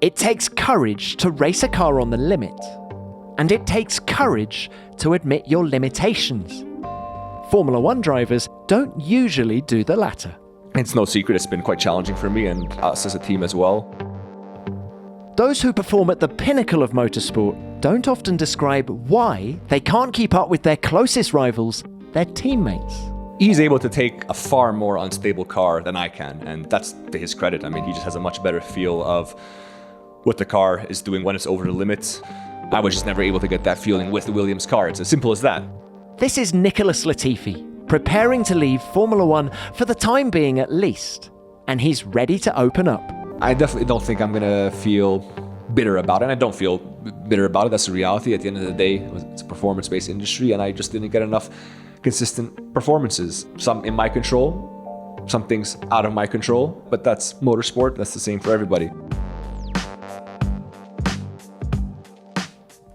It takes courage to race a car on the limit, and it takes courage to admit your limitations. Formula One drivers don't usually do the latter. It's no secret it's been quite challenging for me and us as a team as well. Those who perform at the pinnacle of motorsport don't often describe why they can't keep up with their closest rivals, their teammates. He's able to take a far more unstable car than I can, and that's to his credit. I mean, he just has a much better feel of what the car is doing when it's over the limits. I was just never able to get that feeling with the Williams car. It's as simple as that. This is Nicholas Latifi, preparing to leave Formula One for the time being at least, and he's ready to open up. I definitely don't think I'm going to feel bitter about it. And I don't feel bitter about it. That's the reality. At the end of the day, it's a performance-based industry, and I just didn't get enough consistent performances. Some in my control, some things out of my control, but that's motorsport. That's the same for everybody.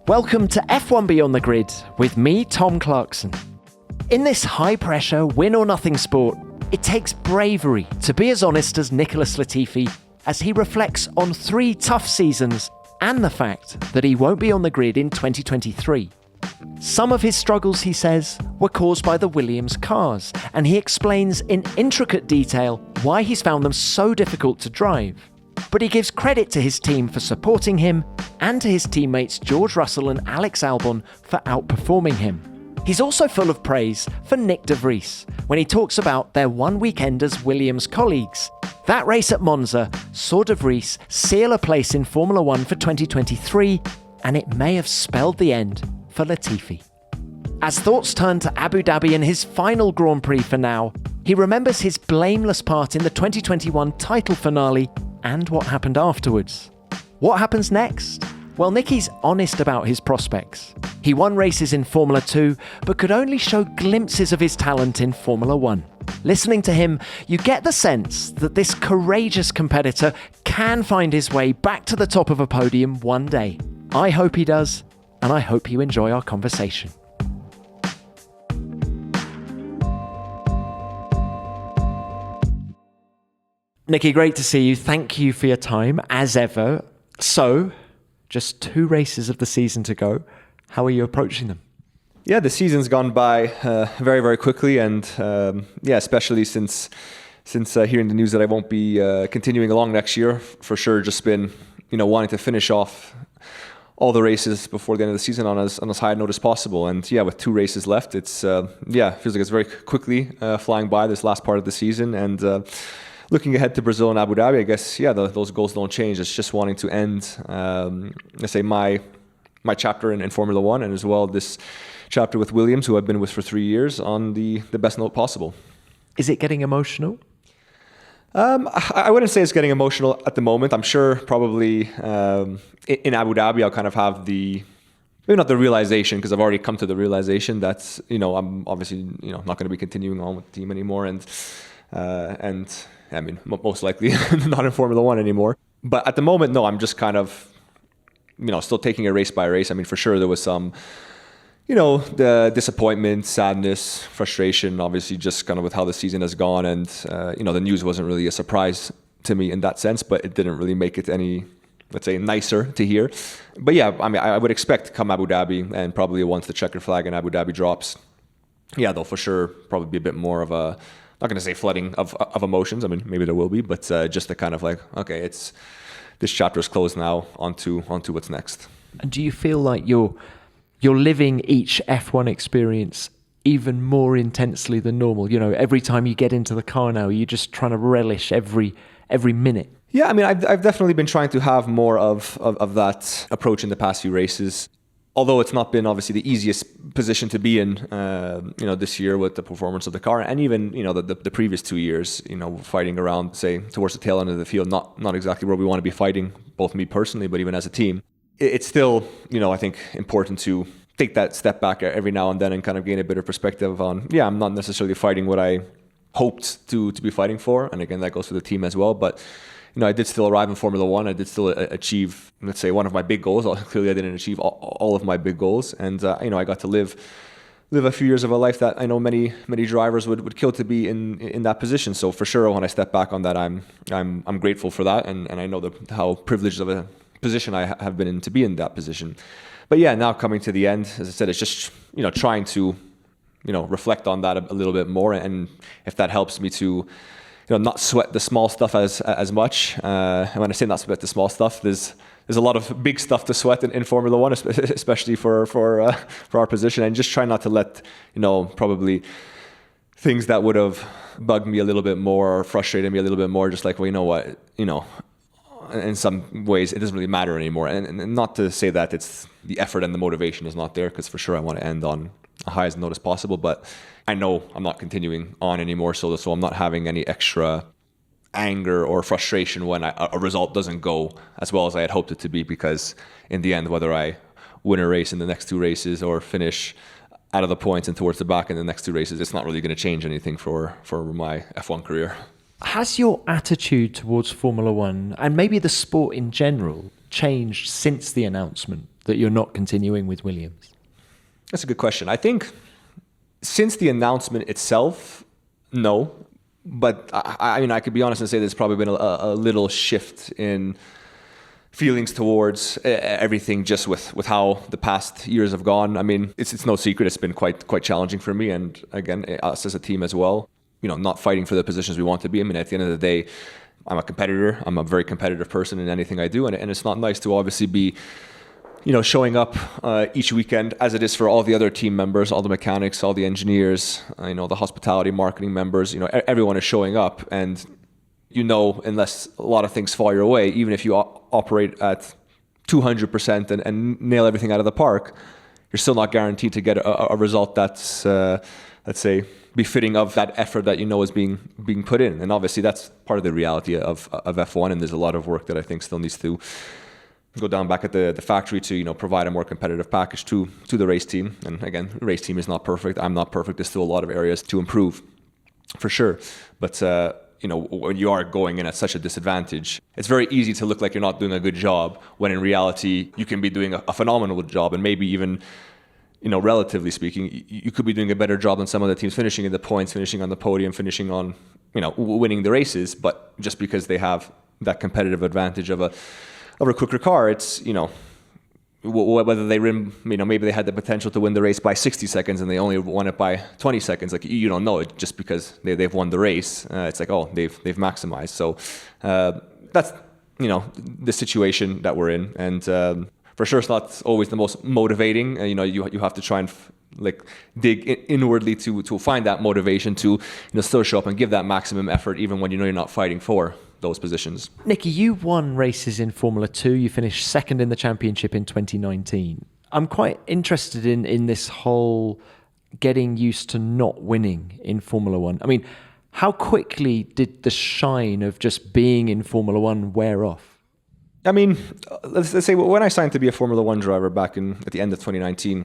Welcome to F1 Beyond the Grid with me, Tom Clarkson. In this high-pressure, win-or-nothing sport, it takes bravery to be as honest as Nicholas Latifi as he reflects on 3 tough seasons and the fact that he won't be on the grid in 2023. Some of his struggles, he says, were caused by the Williams cars, and he explains in intricate detail why he's found them so difficult to drive. But he gives credit to his team for supporting him and to his teammates George Russell and Alex Albon for outperforming him. He's also full of praise for Nyck De Vries when he talks about their one weekend as Williams colleagues. That race at Monza saw De Vries seal a place in Formula One for 2023, and it may have spelled the end for Latifi. As thoughts turn to Abu Dhabi and his final Grand Prix for now, he remembers his blameless part in the 2021 title finale and what happened afterwards. What happens next? Well, Nicky's honest about his prospects. He won races in Formula 2, but could only show glimpses of his talent in Formula 1. Listening to him, you get the sense that this courageous competitor can find his way back to the top of a podium one day. I hope he does, and I hope you enjoy our conversation. Nicky, great to see you. Thank you for your time, as ever. So, just 2 races of the season to go. How are you approaching them? Yeah, the season's gone by very, very quickly, and especially since hearing the news that I won't be continuing along next year, for sure. Just been wanting to finish off all the races before the end of the season on as high a note as possible. And yeah, with 2 races left, it's feels like it's very quickly flying by this last part of the season. And looking ahead to Brazil and Abu Dhabi, I guess, those goals don't change. It's just wanting to end, let's say, my chapter in Formula One, and as well this chapter with Williams, who I've been with for 3 years, on the best note possible. Is it getting emotional? I wouldn't say it's getting emotional at the moment. I'm sure probably in Abu Dhabi I'll kind of have maybe not the realization, because I've already come to the realization that I'm obviously not going to be continuing on with the team anymore, and I mean most likely not in Formula One anymore. But at the moment, no, I'm just kind of still taking it race by race. I mean, for sure there was some the disappointment, sadness, frustration, obviously just kind of with how the season has gone, and the news wasn't really a surprise to me in that sense, but it didn't really make it any, let's say, nicer to hear. But yeah, I mean, I would expect come Abu Dhabi, and probably once the checkered flag in Abu Dhabi drops, there'll for sure probably be a bit more of a, not going to say flooding of emotions. I mean, maybe there will be, but just the kind of like, okay, this chapter is closed now, onto what's next. And do you feel like you're living each F1 experience even more intensely than normal? Every time you get into the car now, you're just trying to relish every minute. Yeah, I mean, I've definitely been trying to have more of that approach in the past few races. Although it's not been obviously the easiest position to be in, this year with the performance of the car, and even the previous 2 years, fighting around, say, towards the tail end of the field, not exactly where we want to be fighting, both me personally, but even as a team. It's still, I think, important to take that step back every now and then and kind of gain a bit of perspective on, I'm not necessarily fighting what I hoped to be fighting for, and again, that goes for the team as well, but I did still arrive in Formula One. I did still achieve, let's say, one of my big goals. Clearly, I didn't achieve all of my big goals. And, I got to live live a few years of a life that I know many drivers would kill to be in that position. So for sure, when I step back on that, I'm grateful for that, and I know how privileged of a position I have been in to be in that position. But yeah, now coming to the end, as I said, it's just trying to reflect on that a little bit more, and if that helps me to not sweat the small stuff as much. And when I say not sweat the small stuff, there's a lot of big stuff to sweat in Formula One, especially for our position, and just try not to let probably things that would have bugged me a little bit more or frustrated me a little bit more, just like, well, you know what, in some ways it doesn't really matter anymore. And not to say that it's the effort and the motivation is not there, because for sure I want to end on a highest note as possible, but I know I'm not continuing on anymore, so I'm not having any extra anger or frustration when a result doesn't go as well as I had hoped it to be, because in the end, whether I win a race in the next two races or finish out of the points and towards the back in the next two races, it's not really going to change anything for my F1 career. Has your attitude towards Formula One and maybe the sport in general changed since the announcement that you're not continuing with Williams? That's a good question. I think since the announcement itself, no. But I could be honest and say there's probably been a little shift in feelings towards everything, just with how the past years have gone. I mean, it's no secret it's been quite challenging for me, and again, us as a team as well. Not fighting for the positions we want to be. I mean, at the end of the day, I'm a competitor. I'm a very competitive person in anything I do, and it's not nice to obviously be showing up each weekend, as it is for all the other team members, all the mechanics, all the engineers, the hospitality, marketing members, everyone is showing up, and unless a lot of things fall your way, even if you operate at 200% and nail everything out of the park, you're still not guaranteed to get a result that's, let's say, befitting of that effort that is being put in. And obviously that's part of the reality of F1, and there's a lot of work that I think still needs to go down back at the factory to provide a more competitive package to the race team. And again, the race team is not perfect. I'm not perfect. There's still a lot of areas to improve, for sure. But when you are going in at such a disadvantage, it's very easy to look like you're not doing a good job, when in reality you can be doing a phenomenal job, and maybe even relatively speaking, you could be doing a better job than some other teams, finishing in the points, finishing on the podium, finishing on winning the races. But just because they have that competitive advantage of a quicker car, it's whether they maybe they had the potential to win the race by 60 seconds and they only won it by 20 seconds. Like, you don't know it just because they've won the race. It's like, oh, they've maximized. So that's the situation that we're in, and for sure it's not always the most motivating. You have to try and dig inwardly to find that motivation to still show up and give that maximum effort, even when you're not fighting for those positions. Nicky, you won races in Formula 2. You finished second in the championship in 2019. I'm quite interested in this whole getting used to not winning in Formula 1. I mean, how quickly did the shine of just being in Formula 1 wear off? I mean, let's say when I signed to be a Formula 1 driver back at the end of 2019,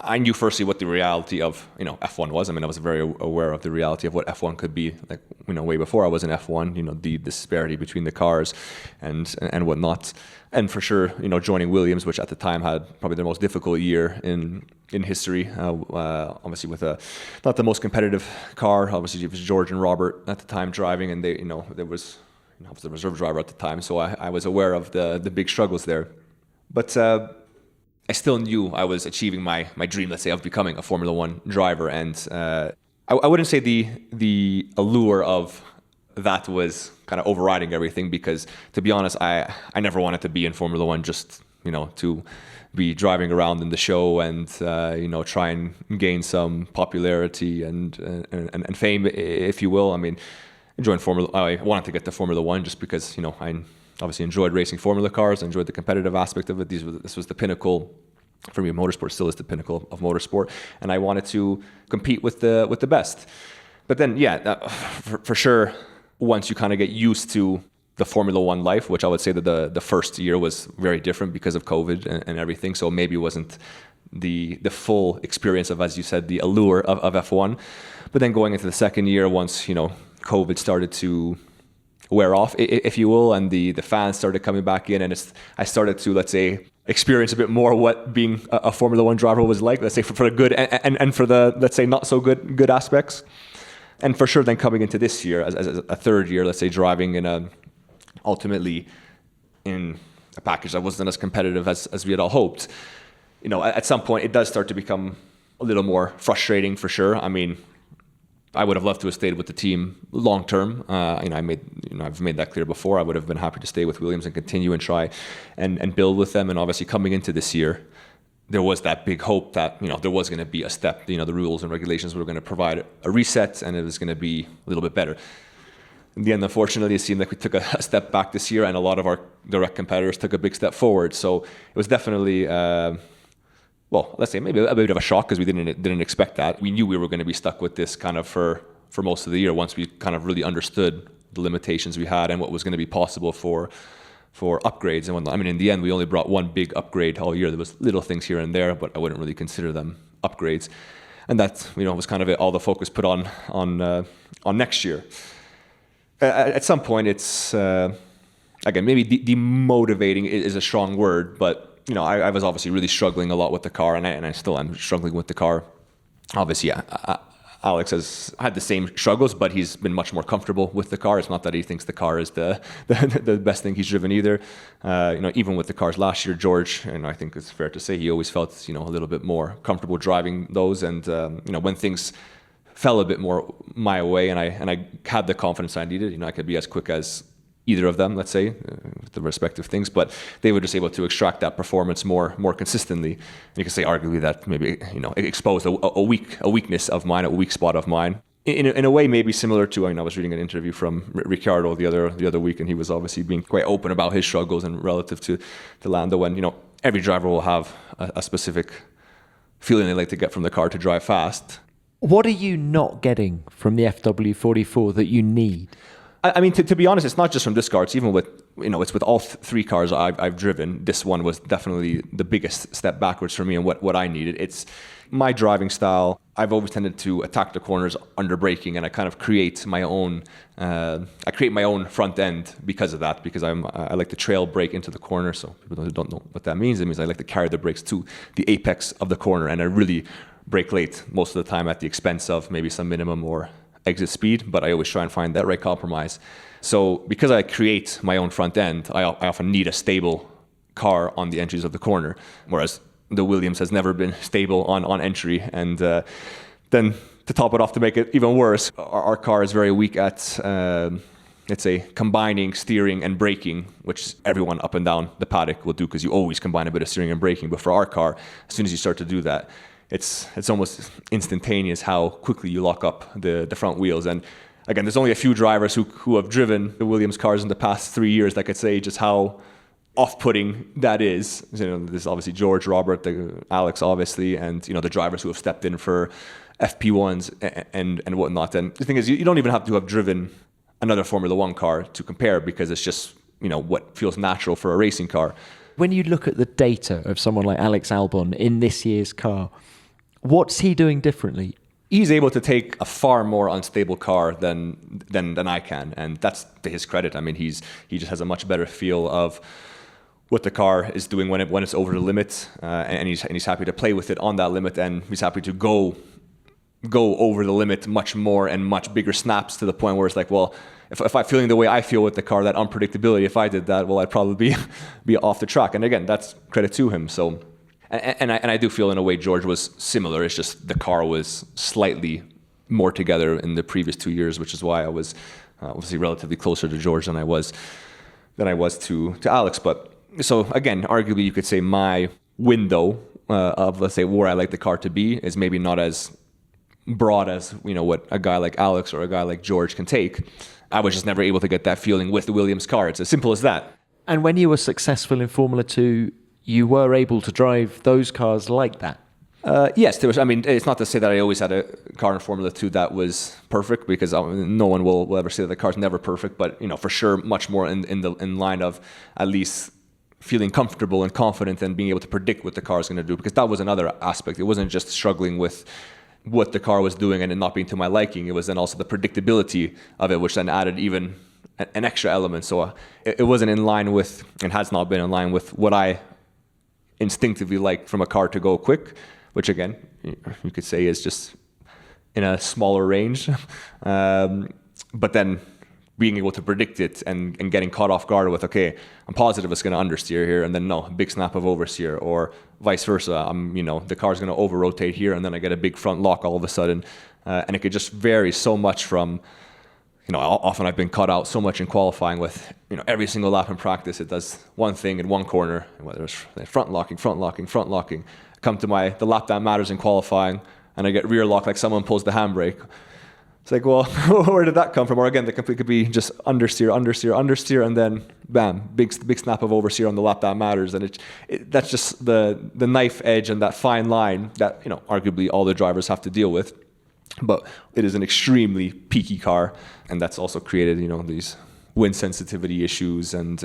I knew firstly what the reality of F1 was. I mean, I was very aware of the reality of what F1 could be, like way before I was in F1. The disparity between the cars and whatnot, and for sure joining Williams, which at the time had probably the most difficult year in history. Obviously with not the most competitive car. Obviously it was George and Robert at the time driving, and they there was I was the reserve driver at the time, so I was aware of the big struggles there, but. I still knew I was achieving my dream, let's say, of becoming a Formula One driver, and I wouldn't say the allure of that was kind of overriding everything, because to be honest, I never wanted to be in Formula One just to be driving around in the show and try and gain some popularity and fame, if you will. I mean, I wanted to get to Formula One just because I obviously enjoyed racing Formula cars. I enjoyed the competitive aspect of it. This was the pinnacle for me. Motorsport still is the pinnacle of motorsport, and I wanted to compete with the best. But then, for sure, once you kind of get used to the Formula One life, which I would say that the first year was very different because of COVID and everything, so maybe it wasn't the full experience of, as you said, the allure of F1. But then going into the second year, once COVID started to wear off, if you will, and the fans started coming back in, and I started to, let's say, experience a bit more what being a Formula One driver was like, let's say for the good and for the, let's say, not so good aspects. And for sure, then coming into this year as a third year, let's say, driving ultimately in a package that wasn't as competitive as we had all hoped. At some point, it does start to become a little more frustrating for sure. I mean, I would have loved to have stayed with the team long term. I've made that clear before. I would have been happy to stay with Williams and continue and try and build with them. And obviously, coming into this year, there was that big hope that there was going to be a step. The rules and regulations were going to provide a reset, and it was going to be a little bit better. In the end, unfortunately, it seemed like we took a step back this year, and a lot of our direct competitors took a big step forward. So it was definitely, let's say maybe a bit of a shock because we didn't expect that. We knew we were going to be stuck with this kind of for most of the year once we kind of really understood the limitations we had and what was going to be possible for upgrades and whatnot. I mean, in the end, we only brought one big upgrade all year. There was little things here and there, but I wouldn't really consider them upgrades. And that, was kind of all the focus put on next year. At some point, it's again maybe demotivating is a strong word, but I was obviously really struggling a lot with the car, and I still am struggling with the car. Obviously, Alex has had the same struggles, but he's been much more comfortable with the car. It's not that he thinks the car is the best thing he's driven either. Even with the cars last year, George, and I think it's fair to say he always felt a little bit more comfortable driving those. And when things fell a bit more my way, and I had the confidence I needed, I could be as quick as either of them, let's say, with the respective things, but they were just able to extract that performance more consistently. And you can say arguably that maybe it exposed a weakness of mine, a weak spot of mine. In a way, maybe similar to, I was reading an interview from Ricciardo the other week, and he was obviously being quite open about his struggles and relative to Lando. And every driver will have a specific feeling they like to get from the car to drive fast. What are you not getting from the FW44 that you need? I mean, to be honest, it's not just from this car. It's even with, it's with all three cars I've driven. This one was definitely the biggest step backwards for me and what I needed. It's my driving style. I've always tended to attack the corners under braking, and I kind of create my own. I create my own front end because of that. Because I like to trail brake into the corner. So people who don't know what that means, it means I like to carry the brakes to the apex of the corner, and I really brake late most of the time at the expense of maybe some minimum or exit speed, but I always try and find that right compromise. So because I create my own front end, I often need a stable car on the entries of the corner, whereas the Williams has never been stable on entry. And then to top it off, to make it even worse, our car is very weak at, let's say, combining steering and braking, which everyone up and down the paddock will do because you always combine a bit of steering and braking. But for our car, as soon as you start to do that, it's almost instantaneous how quickly you lock up the front wheels. And again, there's only a few drivers who have driven the Williams cars in the past 3 years that could say just how off-putting that is. There's obviously George, Robert, Alex, obviously, and the drivers who have stepped in for FP1s and whatnot. And the thing is, you don't even have to have driven another Formula One car to compare, because it's just what feels natural for a racing car. When you look at the data of someone like Alex Albon in this year's car, what's he doing differently? He's able to take a far more unstable car than I can, and that's to his credit. I mean, he just has a much better feel of what the car is doing when it's over the limit, and he's happy to play with it on that limit, and he's happy to go over the limit much more and much bigger snaps, to the point where it's like, well, if I'm feeling the way I feel with the car, that unpredictability, if I did that, well, I'd probably be off the track. And again, that's credit to him. So. And I do feel in a way George was similar. It's just the car was slightly more together in the previous 2 years, which is why I was obviously relatively closer to George than I was to Alex. But so again, arguably you could say my window of, let's say, where I like the car to be is maybe not as broad as what a guy like Alex or a guy like George can take. I was just never able to get that feeling with the Williams car. It's as simple as that. And when you were successful in Formula 2, you were able to drive those cars like that? Yes, there was. I mean, it's not to say that I always had a car in Formula 2 that was perfect, because no one will ever say that the car's never perfect. But for sure, much more in line of at least feeling comfortable and confident and being able to predict what the car is going to do. Because that was another aspect. It wasn't just struggling with what the car was doing and it not being to my liking. It was then also the predictability of it, which then added even an extra element. So it wasn't in line with, and has not been in line with, what I instinctively like from a car to go quick, which again, you could say is just in a smaller range. But then being able to predict it and getting caught off guard with, okay, I'm positive it's going to understeer here, and then no, big snap of oversteer, or vice versa. The car's going to over rotate here, and then I get a big front lock all of a sudden. And it could just vary so much from, often I've been caught out so much in qualifying with, every single lap in practice, it does one thing in one corner, whether it's front locking. Come to the lap that matters in qualifying, and I get rear lock like someone pulls the handbrake. It's like, well, where did that come from? Or again, the complete could be just understeer, and then bam, big snap of oversteer on the lap that matters. And that's just the knife edge and that fine line that, arguably all the drivers have to deal with. But it is an extremely peaky car, and that's also created, these wind sensitivity issues and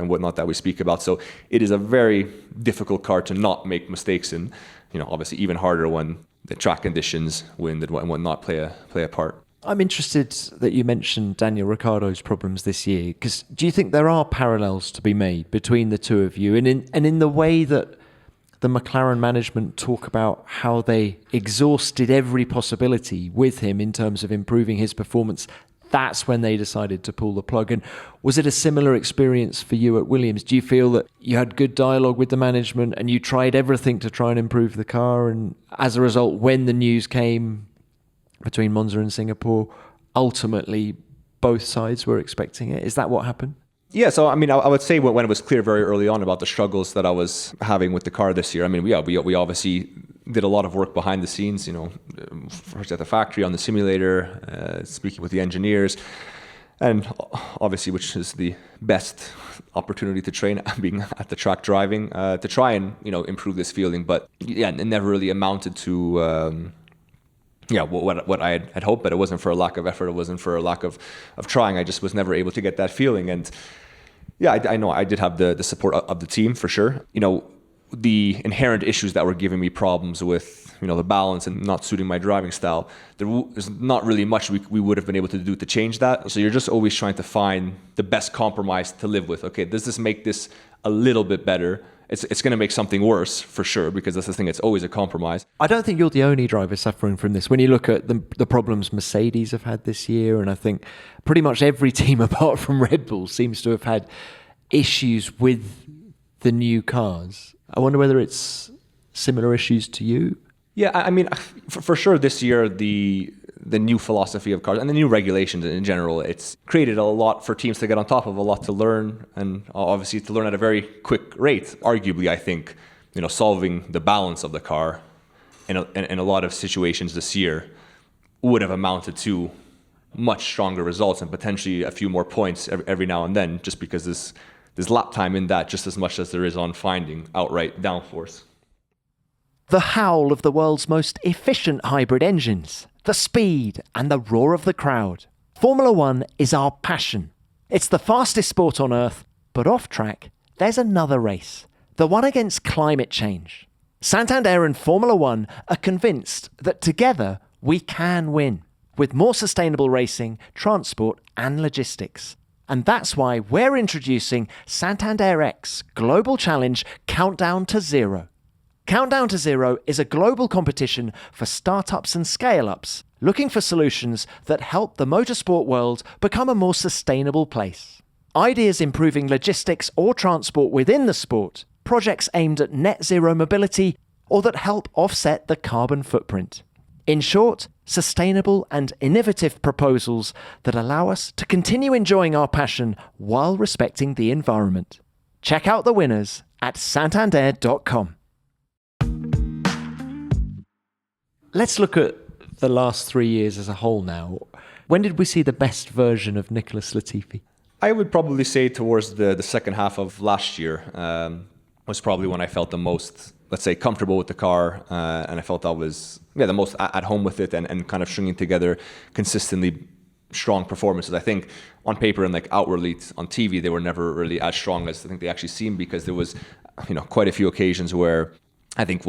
whatnot that we speak about. So it is a very difficult car to not make mistakes in. Obviously even harder when the track conditions, wind and whatnot play a part. I'm interested that you mentioned Daniel Ricciardo's problems this year, because do you think there are parallels to be made between the two of you, and in the way that the McLaren management talk about how they exhausted every possibility with him in terms of improving his performance? That's when they decided to pull the plug. And was it a similar experience for you at Williams? Do you feel that you had good dialogue with the management and you tried everything to try and improve the car, and as a result, when the news came between Monza and Singapore, ultimately both sides were expecting it? Is that what happened? Yeah, so I would say when it was clear very early on about the struggles that I was having with the car this year, we obviously did a lot of work behind the scenes, first at the factory, on the simulator, speaking with the engineers, and obviously, which is the best opportunity to train, being at the track driving, to try and, improve this feeling. But yeah, it never really amounted to what I had hoped, but it wasn't for a lack of effort. It wasn't for a lack of trying. I just was never able to get that feeling. And yeah, I know I did have the support of the team for sure. The inherent issues that were giving me problems with, the balance and not suiting my driving style, there's not really much we would have been able to do to change that. So you're just always trying to find the best compromise to live with. Okay, does this make this a little bit better? It's going to make something worse for sure, because that's the thing. It's always a compromise. I don't think you're the only driver suffering from this. When you look at the problems Mercedes have had this year, and I think pretty much every team apart from Red Bull seems to have had issues with the new cars. I wonder whether it's similar issues to you. Yeah, for sure this year, the new philosophy of cars and the new regulations in general, it's created a lot for teams to get on top of, a lot to learn, and obviously to learn at a very quick rate. Arguably, I think, solving the balance of the car in a lot of situations this year would have amounted to much stronger results and potentially a few more points every now and then, just because there's lap time in that just as much as there is on finding outright downforce. The howl of the world's most efficient hybrid engines, the speed and the roar of the crowd. Formula One is our passion. It's the fastest sport on earth, but off track, there's another race, the one against climate change. Santander and Formula One are convinced that together we can win, with more sustainable racing, transport and logistics. And that's why we're introducing Santander X Global Challenge Countdown to Zero. Countdown to Zero is a global competition for startups and scale-ups looking for solutions that help the motorsport world become a more sustainable place. Ideas improving logistics or transport within the sport, projects aimed at net zero mobility, or that help offset the carbon footprint. In short, sustainable and innovative proposals that allow us to continue enjoying our passion while respecting the environment. Check out the winners at santander.com. Let's look at the last 3 years as a whole now. When did we see the best version of Nicholas Latifi? I would probably say towards the second half of last year was probably when I felt the most, let's say, comfortable with the car, and I felt I was the most at home with it, and kind of stringing together consistently strong performances. I think on paper and outwardly on TV, they were never really as strong as I think they actually seemed, because there was quite a few occasions where I think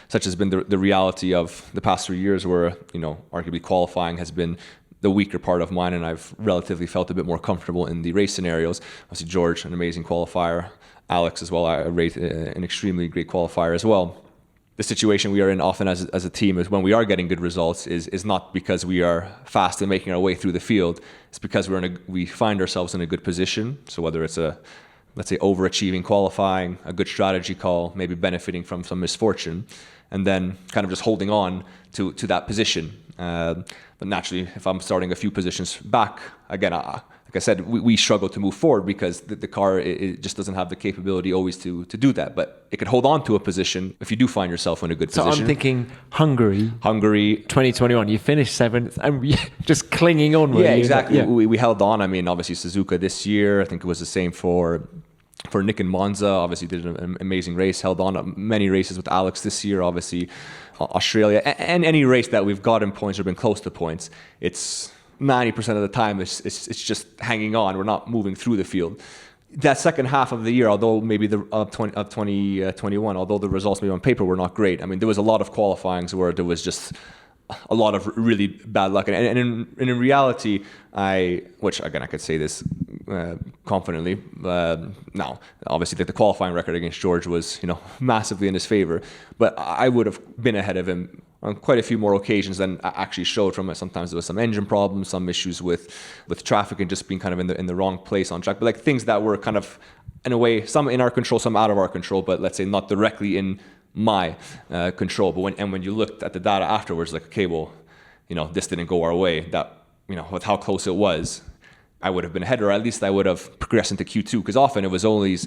such has been the reality of the past 3 years, where arguably qualifying has been the weaker part of mine, and I've relatively felt a bit more comfortable in the race scenarios. Obviously, George, an amazing qualifier. Alex as well, I rate an extremely great qualifier as well. The situation we are in often as a team is when we are getting good results is not because we are fast and making our way through the field. It's because we find ourselves in a good position. So whether it's let's say overachieving qualifying, a good strategy call, maybe benefiting from some misfortune, and then kind of just holding on to that position. But naturally, if I'm starting a few positions back, again, like I said, we struggle to move forward because the car it just doesn't have the capability always to do that. But it could hold on to a position if you do find yourself in a good position. So I'm thinking Hungary 2021, you finished 7th and just clinging on. Yeah, exactly. We held on. I mean, obviously Suzuka this year, I think it was the same for Nyck and Monza. Obviously did an amazing race, held on many races with Alex this year, obviously Australia, and any race that we've gotten points or been close to points, it's 90% of the time it's just hanging on. We're not moving through the field. That second half of the year, although maybe the 2021, although the results maybe on paper were not great, I mean, there was a lot of qualifyings where there was just a lot of really bad luck. And in reality, which again, I could say this confidently, now, obviously the qualifying record against George was, massively in his favor, but I would have been ahead of him on quite a few more occasions than I actually showed from it. Sometimes there was some engine problems, some issues with traffic and just being kind of in the wrong place on track, but like things that were kind of, in a way, some in our control, some out of our control, but let's say not directly in my control. But when you looked at the data afterwards, like, okay, well, this didn't go our way. That, with how close it was, I would have been ahead, or at least I would have progressed into Q2, because often it was always,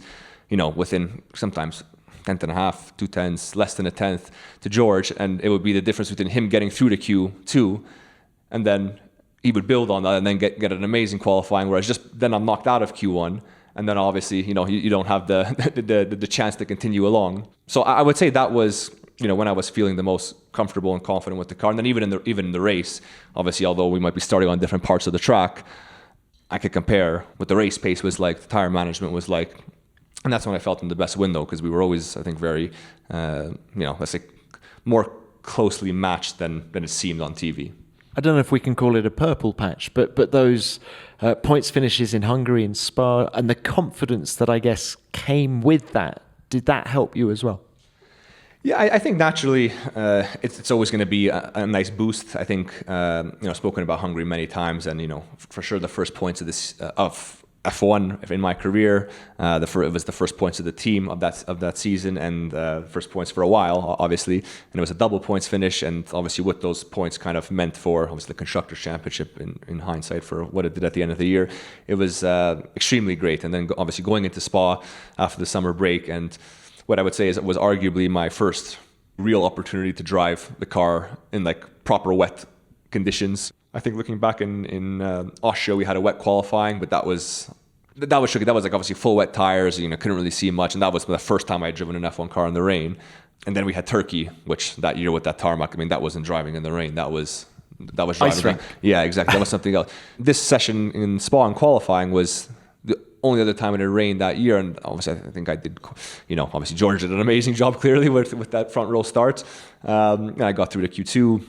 within sometimes 10th and a half, 2 tenths, less than a tenth to George, and it would be the difference between him getting through to Q2, and then he would build on that and then get an amazing qualifying, whereas then I'm knocked out of Q1, and then obviously, you don't have the chance to continue along. So I would say that was, when I was feeling the most comfortable and confident with the car. And then even in the race, obviously, although we might be starting on different parts of the track, I could compare what the race pace was like, the tire management was like. And that's when I felt in the best window, because we were always, I think, very, let's say, more closely matched than it seemed on TV. I don't know if we can call it a purple patch, but those points finishes in Hungary and Spa, and the confidence that I guess came with that, did that help you as well? Yeah, I think naturally it's always going to be a nice boost. I think spoken about Hungary many times, and for sure the first points of this of F1 in my career, it was the first points of the team of that season, and first points for a while, obviously, and it was a double points finish, and obviously what those points kind of meant for obviously the Constructors' Championship in hindsight for what it did at the end of the year, it was extremely great. And then obviously going into Spa after the summer break, and what I would say is it was arguably my first real opportunity to drive the car in like proper wet conditions. I think looking back in Austria, we had a wet qualifying, but that was tricky. That was like obviously full wet tires, couldn't really see much. And that was the first time I had driven an F1 car in the rain. And then we had Turkey, which that year with that tarmac, that wasn't driving in the rain. That was driving. Yeah, exactly. That was something else. This session in Spa in qualifying was the only other time it had rained that year. And obviously I think I did, obviously George did an amazing job clearly with that front row start. And I got through to Q2.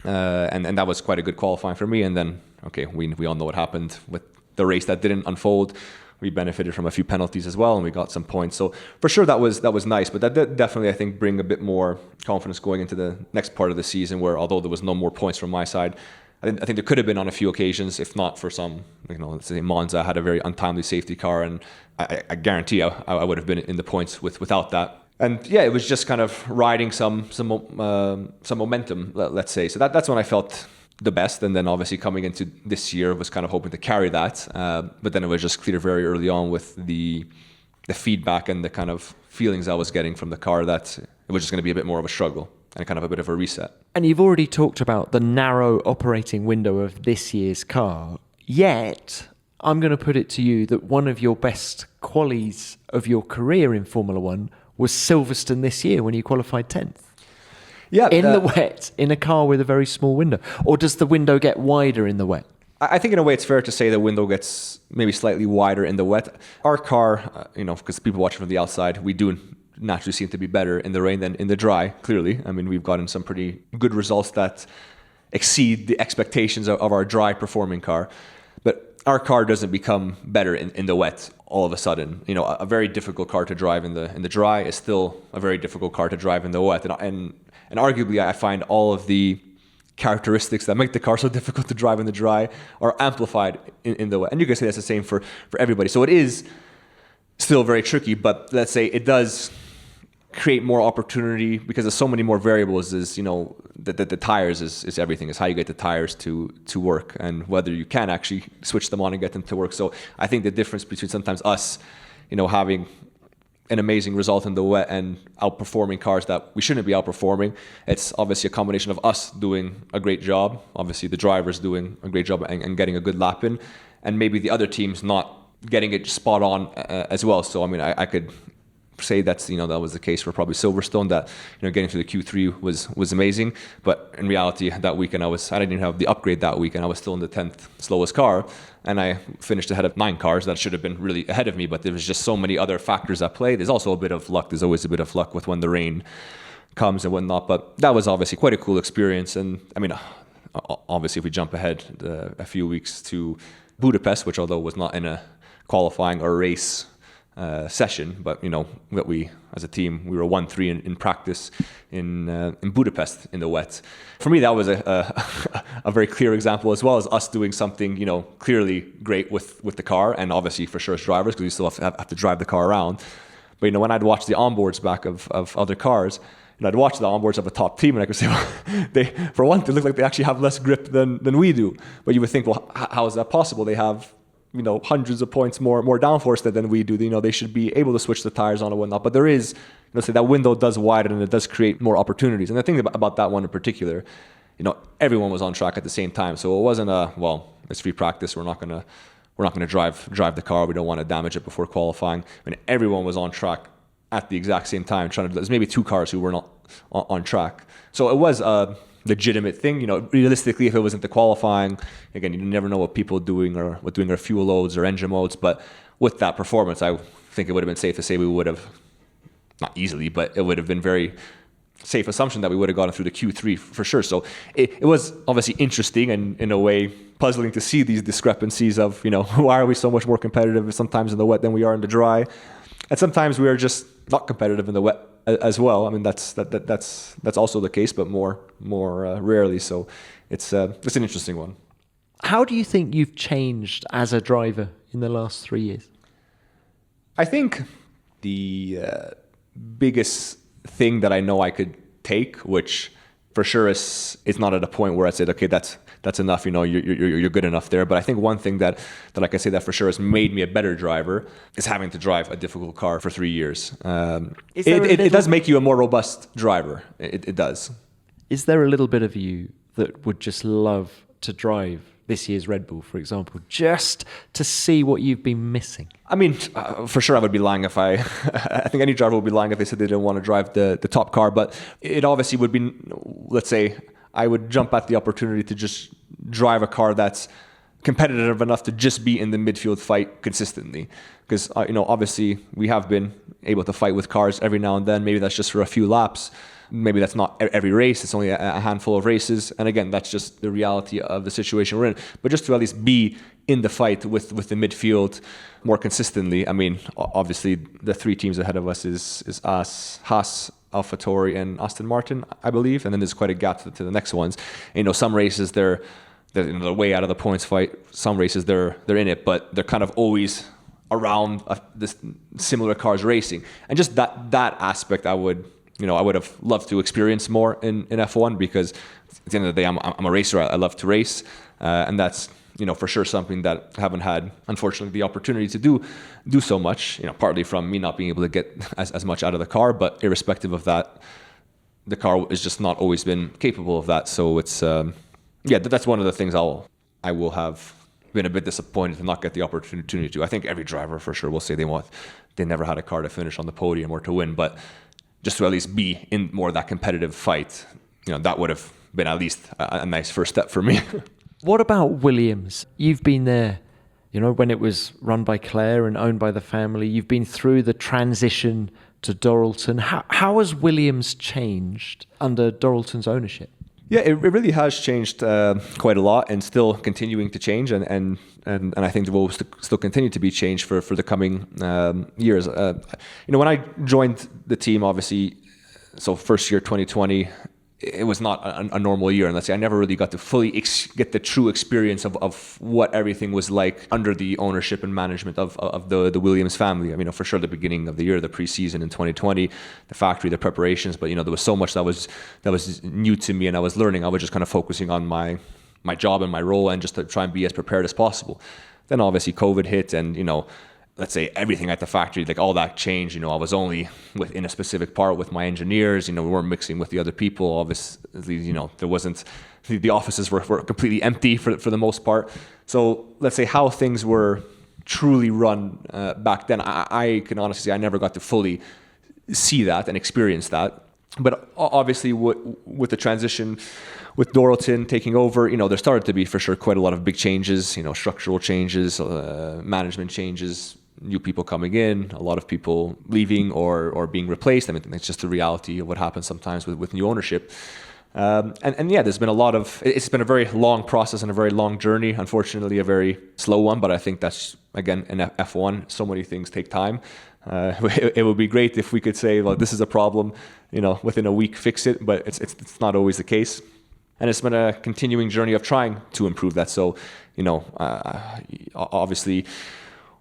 And that was quite a good qualifying for me. And then, okay, we all know what happened with the race that didn't unfold. We benefited from a few penalties as well, and we got some points. So for sure that was nice. But that did definitely, I think, bring a bit more confidence going into the next part of the season, where although there was no more points from my side, I think there could have been on a few occasions, if not for some, let's say Monza had a very untimely safety car, and I guarantee I would have been in the points without that. And yeah, it was just kind of riding some momentum, let's say. So that's when I felt the best. And then obviously coming into this year was kind of hoping to carry that. But then it was just clear very early on with the feedback and the kind of feelings I was getting from the car that it was just going to be a bit more of a struggle and kind of a bit of a reset. And you've already talked about the narrow operating window of this year's car. Yet, I'm going to put it to you that one of your best qualies of your career in Formula One was Silverstone this year when you qualified 10th. Yeah, in the wet, in a car with a very small window. Or does the window get wider in the wet? I think in a way it's fair to say the window gets maybe slightly wider in the wet. Our car, because people watching from the outside, we do naturally seem to be better in the rain than in the dry, clearly. We've gotten some pretty good results that exceed the expectations of our dry performing car. But our car doesn't become better in the wet all of a sudden. You know, a very difficult car to drive in the dry is still a very difficult car to drive in the wet. And arguably, I find all of the characteristics that make the car so difficult to drive in the dry are amplified in the wet. And you can say that's the same for everybody. So it is still very tricky, but let's say it does create more opportunity because there's so many more variables. Is, you know, the tires is everything. Is how you get the tires to work and whether you can actually switch them on and get them to work. So I think the difference between sometimes us, you know, having an amazing result in the wet and outperforming cars that we shouldn't be outperforming, it's obviously a combination of us doing a great job, obviously the drivers doing a great job and getting a good lap in, and maybe the other teams not getting it spot on as well. So I mean, I could say that's, you know, that was the case for probably Silverstone, that, you know, getting through the Q3 was amazing, but in reality that weekend I didn't even have the upgrade that weekend. I was still in the 10th slowest car, and I finished ahead of 9 cars that should have been really ahead of me, but there was just so many other factors at play. There's also a bit of luck. There's always a bit of luck with when the rain comes and whatnot, but that was obviously quite a cool experience. And I mean, obviously if we jump ahead a few weeks to Budapest, which although was not in a qualifying or race session, but, you know, that we as a team, we were 1-3 in practice in Budapest in the wet. For me, that was a very clear example, as well as us doing something, you know, clearly great with the car, and obviously for sure as drivers, because we still have to drive the car around. But, you know, when I'd watch the onboards back of other cars, and I'd watch the onboards of a top team, and I could say, well, they, for one, they look like they actually have less grip than we do. But you would think, well, how is that possible? They have, you know, hundreds of points more downforce than we do. You know, they should be able to switch the tires on and whatnot. But there is, let's say, that window does widen and it does create more opportunities. And the thing about that one in particular, you know, everyone was on track at the same time. So it wasn't it's free practice. We're not gonna drive the car. We don't want to damage it before qualifying. I mean, everyone was on track at the exact same time. There's maybe 2 cars who were not on track. So it was a legitimate thing. You know, realistically, if it wasn't the qualifying, again, you never know what people are doing or doing their fuel loads or engine modes. But with that performance, I think it would have been safe to say we would have, not easily, but it would have been very safe assumption that we would have gotten through the Q3 for sure. So it was obviously interesting and in a way puzzling to see these discrepancies of, you know, why are we so much more competitive sometimes in the wet than we are in the dry, and sometimes we are just not competitive in the wet as well. I mean, that's also the case, but more rarely. So it's an interesting one. How do you think you've changed as a driver in the last 3 years? I think the biggest thing that I know I could take, which for sure is not at a point where I said, okay, that's enough. You know, you're good enough there. But I think one thing that I can say that for sure has made me a better driver is having to drive a difficult car for 3 years. It does make you a more robust driver. It does. Is there a little bit of you that would just love to drive this year's Red Bull, for example, just to see what you've been missing? I mean, for sure I would be lying if I think any driver would be lying if they said they didn't want to drive the top car. But it obviously would be, let's say, I would jump at the opportunity to just drive a car that's competitive enough to just be in the midfield fight consistently. Because, you know, obviously we have been able to fight with cars every now and then. Maybe that's just for a few laps. Maybe that's not every race. It's only a handful of races. And again, that's just the reality of the situation we're in. But just to at least be in the fight with the midfield more consistently. I mean, obviously the 3 teams ahead of us is us, Haas, AlphaTauri and Aston Martin, I believe. And then there's quite a gap to the next ones. You know, some races they're way out of the points fight. Some races they're in it, but they're kind of always around this similar cars racing. And just that aspect I would have loved to experience more in F1, because at the end of the day, I'm a racer. I love to race. And that's, you know, for sure something that I haven't had, unfortunately, the opportunity to do so much, you know, partly from me not being able to get as much out of the car, but irrespective of that, the car has just not always been capable of that. So it's, that's one of the things I will have been a bit disappointed to not get the opportunity to. I think every driver for sure will say they never had a car to finish on the podium or to win, but just to at least be in more of that competitive fight, you know, that would have been at least a nice first step for me. What about Williams? You've been there, you know, when it was run by Claire and owned by the family. You've been through the transition to Doralton. How has Williams changed under Doralton's ownership? Yeah, it really has changed quite a lot, and still continuing to change, and I think there will still continue to be change for the coming years. When I joined the team, obviously, so first year 2020, it was not a normal year, and let's say I never really got to fully get the true experience of what everything was like under the ownership and management of the Williams family. I mean, for sure, the beginning of the year, the preseason in 2020, the factory, the preparations, but there was so much that was new to me, and I was learning. I was just kind of focusing on my job and my role, and just to try and be as prepared as possible. Then obviously COVID hit, and let's say everything at the factory, like all that changed. I was only within a specific part with my engineers. We weren't mixing with the other people. Obviously, there wasn't, the offices were completely empty for the most part. So let's say how things were truly run back then, I can honestly say I never got to fully see that and experience that. But obviously with the transition, with Doralton taking over, there started to be for sure quite a lot of big changes, structural changes, management changes, new people coming in, a lot of people leaving or being replaced. I mean, it's just the reality of what happens sometimes with new ownership. And yeah, there's been it's been a very long process and a very long journey. Unfortunately, a very slow one, but I think that's, again, in F1, so many things take time. It would be great if we could say, well, this is a problem, within a week, fix it, but it's not always the case. And it's been a continuing journey of trying to improve that. So, obviously,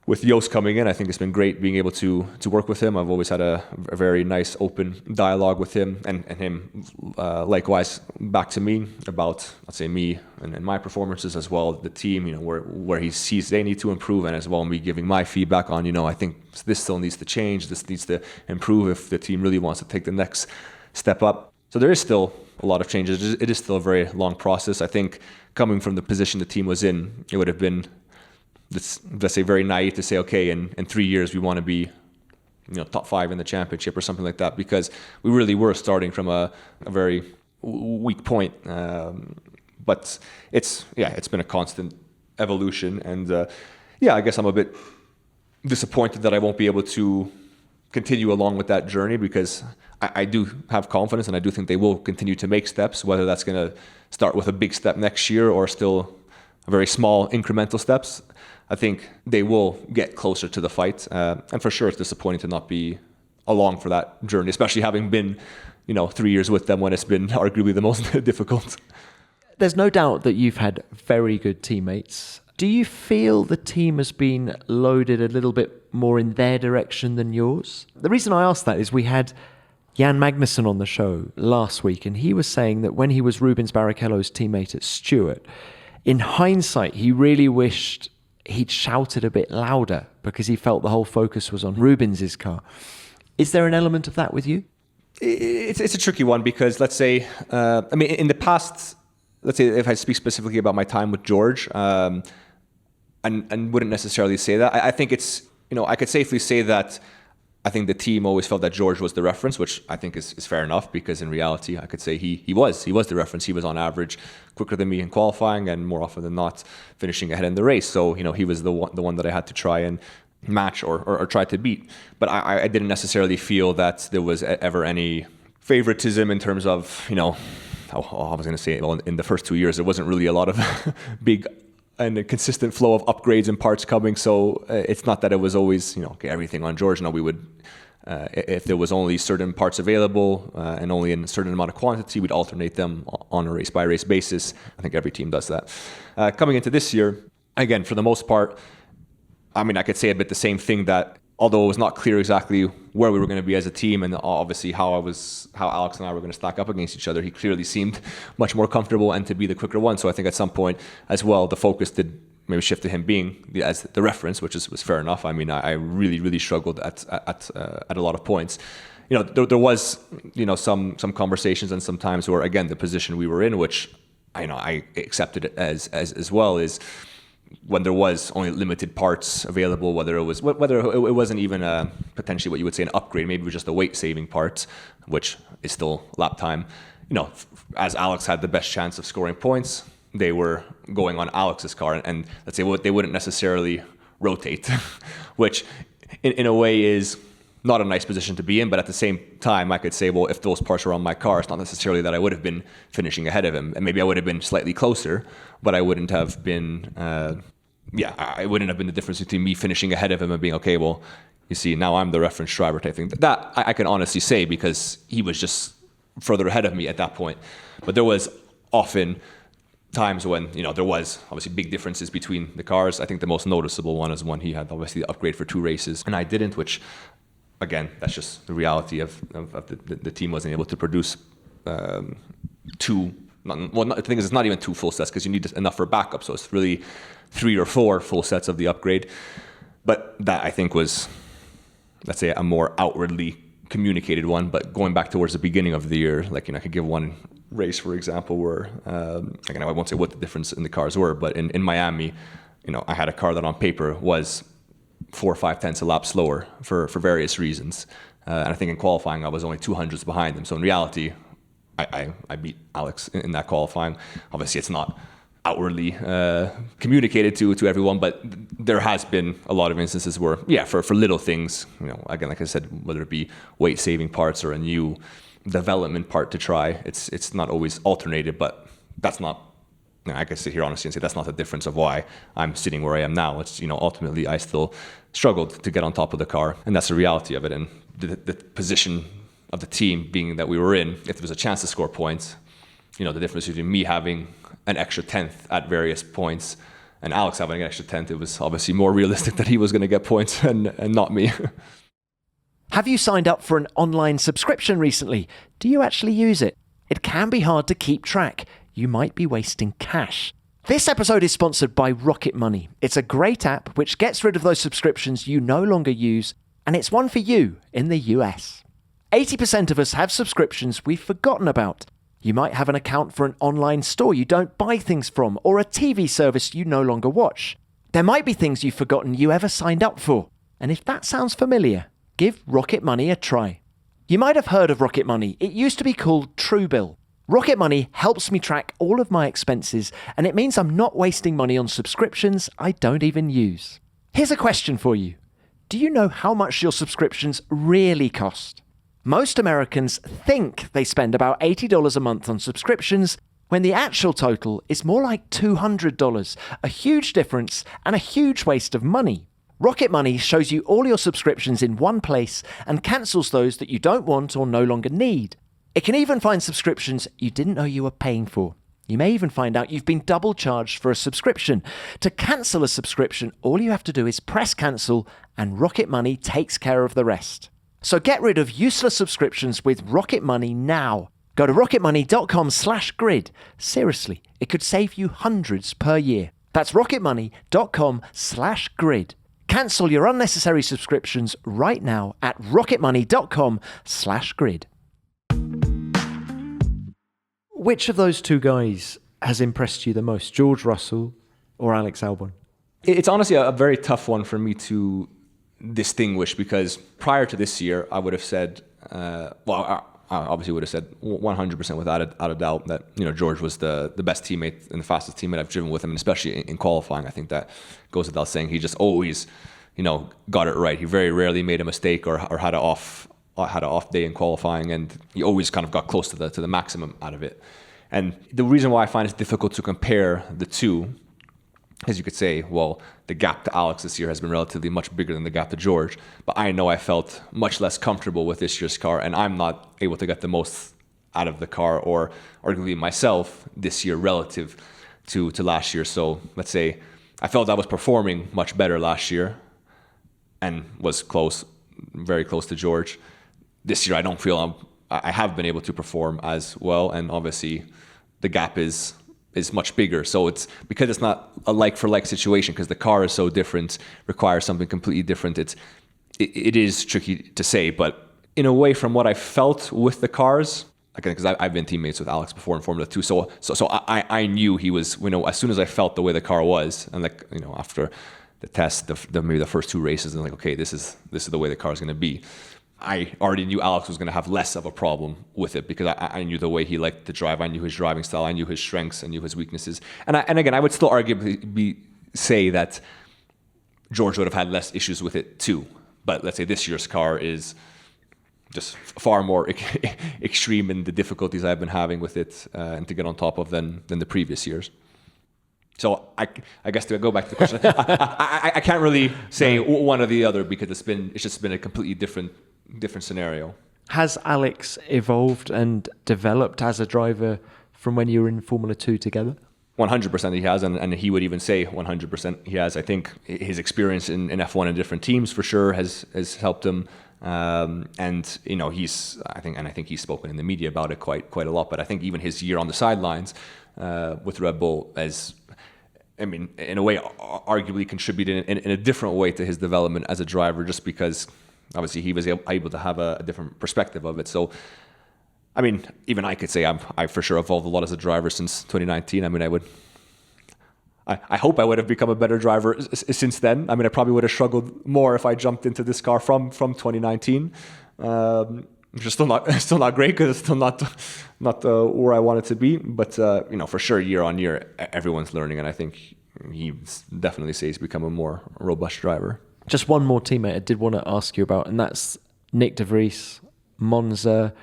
with Joost coming in, I think it's been great being able to work with him. I've always had a very nice open dialogue with him, and him likewise back to me about, let's say, me and my performances, as well the team, where he sees they need to improve, and as well me giving my feedback on, I think this still needs to change, this needs to improve if the team really wants to take the next step up. So there is still a lot of changes. It is still a very long process. I think coming from the position the team was in, it would have been, let's say, very naive to say, okay, in 3 years we want to be, top 5 in the championship or something like that, because we really were starting from a very weak point. But it's been a constant evolution, and I guess I'm a bit disappointed that I won't be able to continue along with that journey, because I do have confidence, and I do think they will continue to make steps, whether that's going to start with a big step next year or still very small incremental steps. I think they will get closer to the fight. And for sure, it's disappointing to not be along for that journey, especially having been, 3 years with them when it's been arguably the most difficult. There's no doubt that you've had very good teammates. Do you feel the team has been loaded a little bit more in their direction than yours? The reason I ask that is we had Jan Magnussen on the show last week, and he was saying that when he was Rubens Barrichello's teammate at Stewart, in hindsight, he really wished he'd shouted a bit louder because he felt the whole focus was on Rubens's car. Is there an element of that with you? It's a tricky one, because let's say, in the past, let's say if I speak specifically about my time with George, and wouldn't necessarily say that. I think it's, I could safely say that I think the team always felt that George was the reference, which I think is fair enough, because in reality, I could say he was the reference. He was on average quicker than me in qualifying, and more often than not finishing ahead in the race. So, he was the one that I had to try and match or try to beat. But I didn't necessarily feel that there was ever any favoritism in terms of, I was going to say, well, in the first 2 years, there wasn't really a lot of big and a consistent flow of upgrades and parts coming. So it's not that it was always, everything on George. No, we would, if there was only certain parts available and only in a certain amount of quantity, we'd alternate them on a race-by-race basis. I think every team does that. Coming into this year, again, for the most part, I could say a bit the same thing, that although it was not clear exactly where we were going to be as a team, and obviously how Alex and I were going to stack up against each other, he clearly seemed much more comfortable and to be the quicker one. So I think at some point as well, the focus did maybe shift to him being as the reference, which was fair enough. I really, really struggled at a lot of points. There was, some conversations and some times where, again, the position we were in, which I accepted it as well, is when there was only limited parts available, whether it wasn't even potentially what you would say an upgrade, maybe it was just a weight-saving part, which is still lap time. As Alex had the best chance of scoring points, they were going on Alex's car, and let's say they wouldn't necessarily rotate, which in a way is not a nice position to be in, but at the same time, I could say, well, if those parts were on my car, it's not necessarily that I would have been finishing ahead of him. And maybe I would have been slightly closer, but I wouldn't have been, I wouldn't have been the difference between me finishing ahead of him and being, okay, well, you see, now I'm the reference driver type thing. That I can honestly say because he was just further ahead of me at that point. But there was often times when, there was obviously big differences between the cars. I think the most noticeable one is when he had obviously the upgrade for 2 races and I didn't, which again, that's just the reality of the team wasn't able to produce two. The thing is, it's not even 2 full sets because you need enough for backup. So it's really 3 or 4 full sets of the upgrade. But that I think was, let's say, a more outwardly communicated one. But going back towards the beginning of the year, I could give one race, for example, where again, I won't say what the difference in the cars were, but in Miami, I had a car that on paper was 4 or 5 tenths a lap slower for various reasons. And I think in qualifying, I was only 200s behind him. So in reality, I beat Alex in that qualifying. Obviously, it's not outwardly communicated to everyone, but there has been a lot of instances where, for little things, again, like I said, whether it be weight-saving parts or a new development part to try, it's not always alternated, but that's not, I can sit here honestly and say that's not the difference of why I'm sitting where I am now. It's, ultimately I still struggled to get on top of the car, and that's the reality of it. And the position of the team being that we were in, if there was a chance to score points, the difference between me having an extra tenth at various points and Alex having an extra tenth, it was obviously more realistic that he was going to get points and not me. Have you signed up for an online subscription recently? Do you actually use it? It can be hard to keep track. You might be wasting cash. This episode is sponsored by Rocket Money. It's a great app which gets rid of those subscriptions you no longer use, and it's one for you in the US. 80% of us have subscriptions we've forgotten about. You might have an account for an online store you don't buy things from, or a TV service you no longer watch. There might be things you've forgotten you ever signed up for. And if that sounds familiar, give Rocket Money a try. You might have heard of Rocket Money. It used to be called Truebill. Rocket Money helps me track all of my expenses, and it means I'm not wasting money on subscriptions I don't even use. Here's a question for you. Do you know how much your subscriptions really cost? Most Americans think they spend about $80 a month on subscriptions, when the actual total is more like $200, a huge difference and a huge waste of money. Rocket Money shows you all your subscriptions in one place and cancels those that you don't want or no longer need. It can even find subscriptions you didn't know you were paying for. You may even find out you've been double charged for a subscription. To cancel a subscription, all you have to do is press cancel, and Rocket Money takes care of the rest. So get rid of useless subscriptions with Rocket Money now. Go to rocketmoney.com/grid. Seriously, it could save you hundreds per year. That's rocketmoney.com/grid. Cancel your unnecessary subscriptions right now at rocketmoney.com/grid. Which of those two guys has impressed you the most, George Russell or Alex Albon? It's honestly a very tough one for me to distinguish, because prior to this year, I would have said, I obviously would have said 100% without a doubt that George was the best teammate and the fastest teammate I've driven with him, and especially in qualifying. I think that goes without saying. He just always, got it right. He very rarely made a mistake or had an off day in qualifying, and he always kind of got close to the maximum out of it. And the reason why I find it difficult to compare the two, as you could say, well, the gap to Alex this year has been relatively much bigger than the gap to George, but I know I felt much less comfortable with this year's car, and I'm not able to get the most out of the car, or arguably myself, this year relative to last year. So let's say I felt I was performing much better last year and was very close to George. This year I don't feel I have been able to perform as well, and obviously the gap is much bigger. So it's because it's not a like-for-like situation, because the car is so different, requires something completely different. It is tricky to say, but in a way, from what I felt with the cars, again, because I've been teammates with Alex before in Formula 2, so I knew he was, as soon as I felt the way the car was, and after the test, maybe the first 2 races, and okay, this is the way the car is going to be. I already knew Alex was going to have less of a problem with it, because I knew the way he liked to drive. I knew his driving style. I knew his strengths. I knew his weaknesses. And again, I would still arguably say that George would have had less issues with it too. But let's say this year's car is just far more extreme in the difficulties I've been having with it and to get on top of than the previous years. So I guess to go back to the question, I can't really say one or the other because it's just been a completely different scenario. Has Alex evolved and developed as a driver from when you were in Formula 2 together? 100% he has, and he would even say 100% he has. I think his experience in F1 and different teams for sure has helped him. And you know, I think he's spoken in the media about it quite a lot. But I think even his year on the sidelines with Red Bull in a way, arguably contributed in a different way to his development as a driver, just because obviously he was able to have a different perspective of it. So, I mean, even I could say I for sure evolved a lot as a driver since 2019. I mean, I hope I would have become a better driver since then. I mean, I probably would have struggled more if I jumped into this car from 2019. Which is still not great because it's still not where I want it to be. But you know, for sure, year on year, everyone's learning, and I think he definitely says he's become a more robust driver. Just one more teammate I did want to ask you about, and that's Nyck De Vries, Monza.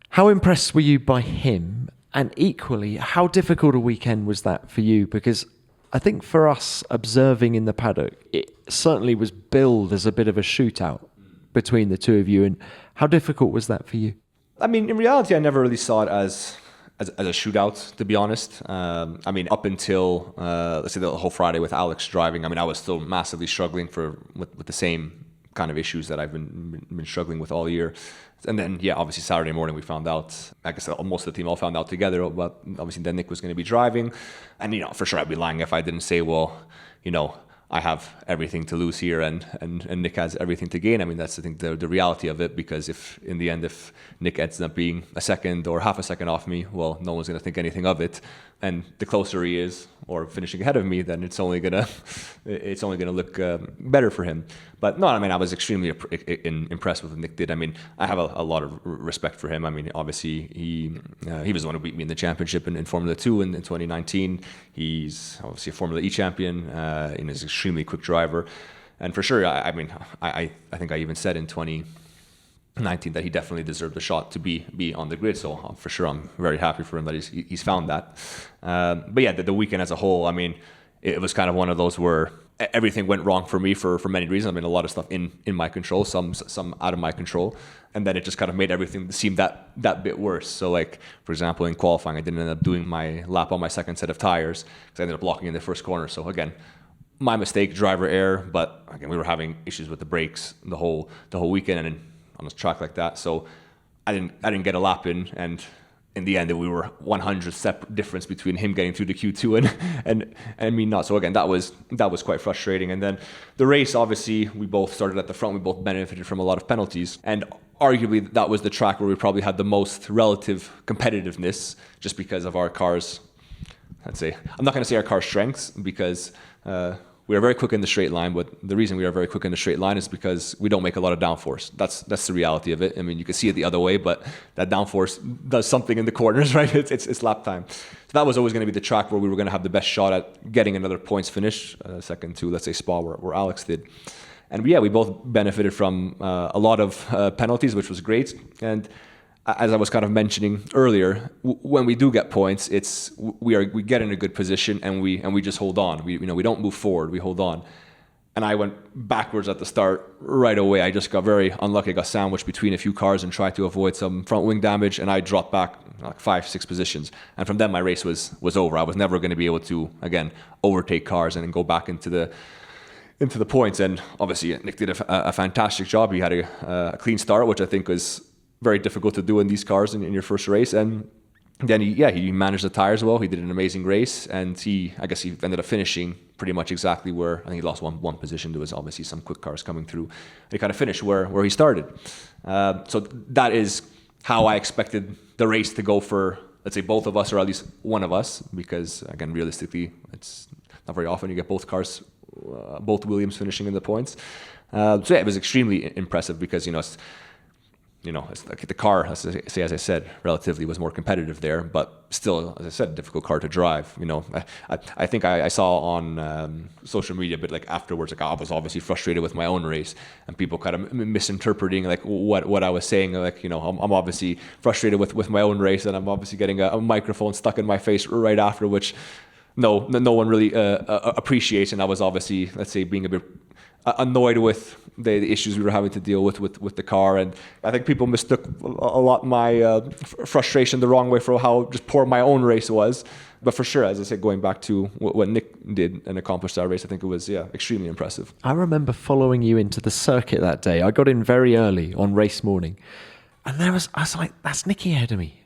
How impressed were you by him? And equally, how difficult a weekend was that for you? Because I think for us observing in the paddock, it certainly was billed as a bit of a shootout between the two of you. And how difficult was that for you? I mean, in reality, I never really saw it as a shootout, to be honest. I mean, up until, let's say, the whole Friday with Alex driving, I mean, I was still massively struggling with the same kind of issues that I've been struggling with all year. And then, yeah, obviously Saturday morning we found out, I guess most of the team all found out together, but obviously then Nyck was going to be driving. And, you know, for sure I'd be lying if I didn't say, well, you know, I have everything to lose here and Nyck has everything to gain. I mean, that's, I think, the reality of it, because if in the end, if Nyck ends up being a second or half a second off me, well, no one's going to think anything of it. And the closer he is, or finishing ahead of me, then it's only gonna look better for him. But no, I mean, I was extremely impressed with what Nyck did. I mean, I have a lot of respect for him. I mean, obviously he was the one who beat me in the championship in Formula 2 in 2019. He's obviously a Formula E champion. He's an extremely quick driver, and for sure, I think I even said in 2019 that he definitely deserved a shot to be on the grid. So for sure, I'm very happy for him that he's found that. But yeah, the weekend as a whole, I mean, it was kind of one of those where everything went wrong for me for many reasons. I mean, a lot of stuff in my control, some out of my control, and then it just kind of made everything seem that bit worse. So, like, for example, in qualifying, I didn't end up doing my lap on my second set of tires because I ended up blocking in the first corner. So again, my mistake, driver error. But again, we were having issues with the brakes the whole weekend, and on a track like that, so I didn't get a lap in, and in the end we were 100 separate difference between him getting through the Q2 and me not. So again, that was quite frustrating. And then the race, obviously, we both started at the front. We both benefited from a lot of penalties, and arguably that was the track where we probably had the most relative competitiveness, just because of our cars. I'd say, I'm not going to say our car's strengths, because we are very quick in the straight line, but the reason we are very quick in the straight line is because we don't make a lot of downforce. That's the reality of it. I mean, you can see it the other way, but that downforce does something in the corners, right? It's lap time. So that was always going to be the track where we were going to have the best shot at getting another points finish, second to, let's say, Spa, where Alex did. And yeah, we both benefited from a lot of penalties, which was great. And as I was kind of mentioning earlier, when we do get points, we get in a good position and we just hold on. We don't move forward. We hold on. And I went backwards at the start right away. I just got very unlucky. I got sandwiched between a few cars and tried to avoid some front wing damage, and I dropped back like 5-6 positions. And from then, my race was over. I was never going to be able to again overtake cars and then go back into the points. And obviously, Nyck did a fantastic job. He had a clean start, which I think was very difficult to do in these cars in your first race. And then he managed the tires well. He did an amazing race, and I guess he ended up finishing pretty much exactly where, I think he lost one position. There was obviously some quick cars coming through. He kind of finished where he started. So that is how I expected the race to go for, let's say, both of us, or at least one of us, because again, realistically, it's not very often you get both cars, both Williams finishing in the points. So yeah, it was extremely impressive because, it's like the car, as I said, relatively was more competitive there, but still, as I said, a difficult car to drive. I think I saw on social media, but like afterwards, like I was obviously frustrated with my own race, and people kind of misinterpreting like what I was saying. Like, I'm obviously frustrated with my own race, and I'm obviously getting a microphone stuck in my face right after, which no one really appreciates. And I was obviously, let's say, being a bit annoyed with the issues we were having to deal with the car, and I think people mistook a lot my frustration the wrong way for how just poor my own race was. But for sure, as I said, going back to what Nyck did and accomplished that race, I think it was extremely impressive. I remember following you into the circuit that day. I got in very early on race morning, and I was like, that's Nicky ahead of me.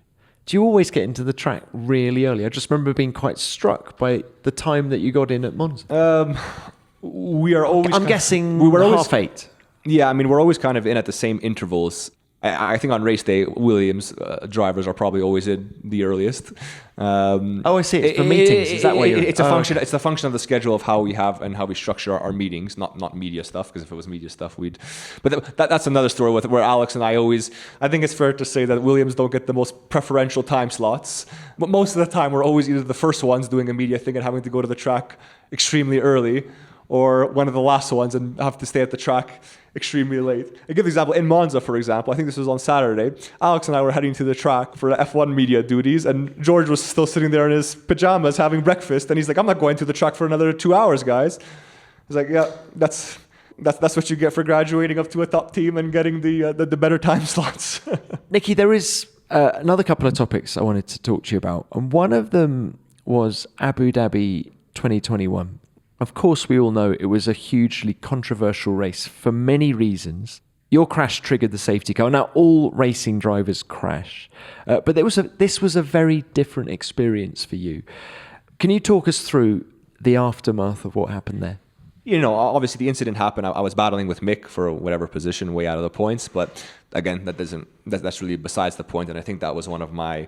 Do you always get into the track really early? I just remember being quite struck by the time that you got in at Monza. We are always. I'm guessing we were half 8. Yeah, I mean, we're always kind of in at the same intervals. I think on race day, Williams drivers are probably always in the earliest. I see. It's for meetings. Is that why you're? It's a function. It's a function of the schedule of how we have and how we structure our meetings, not media stuff. Because if it was media stuff, we'd. But that's another story with where Alex and I always. I think it's fair to say that Williams don't get the most preferential time slots. But most of the time, we're always either the first ones doing a media thing and having to go to the track extremely early, or one of the last ones and have to stay at the track extremely late. I give an example. In Monza, for example, I think this was on Saturday, Alex and I were heading to the track for the F1 media duties, and George was still sitting there in his pajamas having breakfast, and he's like, I'm not going to the track for another 2 hours, guys. He's like, yeah, that's what you get for graduating up to a top team and getting the better time slots. Nicky, there is another couple of topics I wanted to talk to you about, and one of them was Abu Dhabi 2021. Of course, we all know it was a hugely controversial race for many reasons. Your crash triggered the safety car. Now, all racing drivers crash, but this was a very different experience for you. Can you talk us through the aftermath of what happened there? Obviously the incident happened. I was battling with Mick for whatever position, way out of the points. But again, that's really besides the point. And I think that was one of my,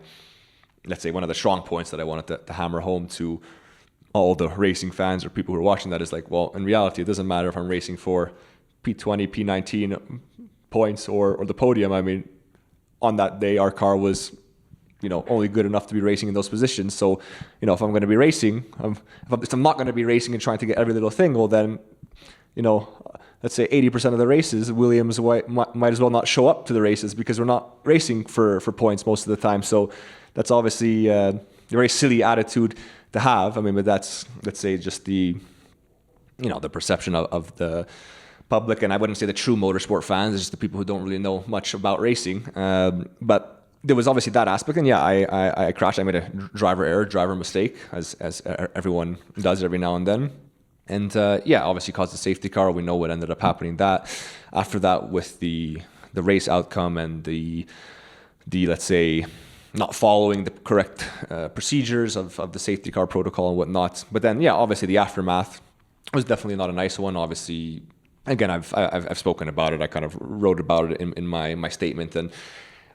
let's say, one of the strong points that I wanted to hammer home to all the racing fans or people who are watching that is like, well, in reality, it doesn't matter if I'm racing for P20, P19 points or the podium. I mean, on that day, our car was, only good enough to be racing in those positions. So, if I'm going to be racing, if I'm not going to be racing and trying to get every little thing, well, then, let's say 80% of the races, Williams might as well not show up to the races because we're not racing for points most of the time. So that's obviously a very silly attitude to have. I mean, but that's, let's say, just the perception of the public, and I wouldn't say the true motorsport fans, it's just the people who don't really know much about racing. But there was obviously that aspect, and I crashed. I made a driver mistake, as everyone does every now and then. And obviously caused the safety car. We know what ended up happening after that with the race outcome and the let's say, not following the correct procedures of the safety car protocol and whatnot. But then, obviously the aftermath was definitely not a nice one. Obviously, again, I've spoken about it. I kind of wrote about it in my statement. And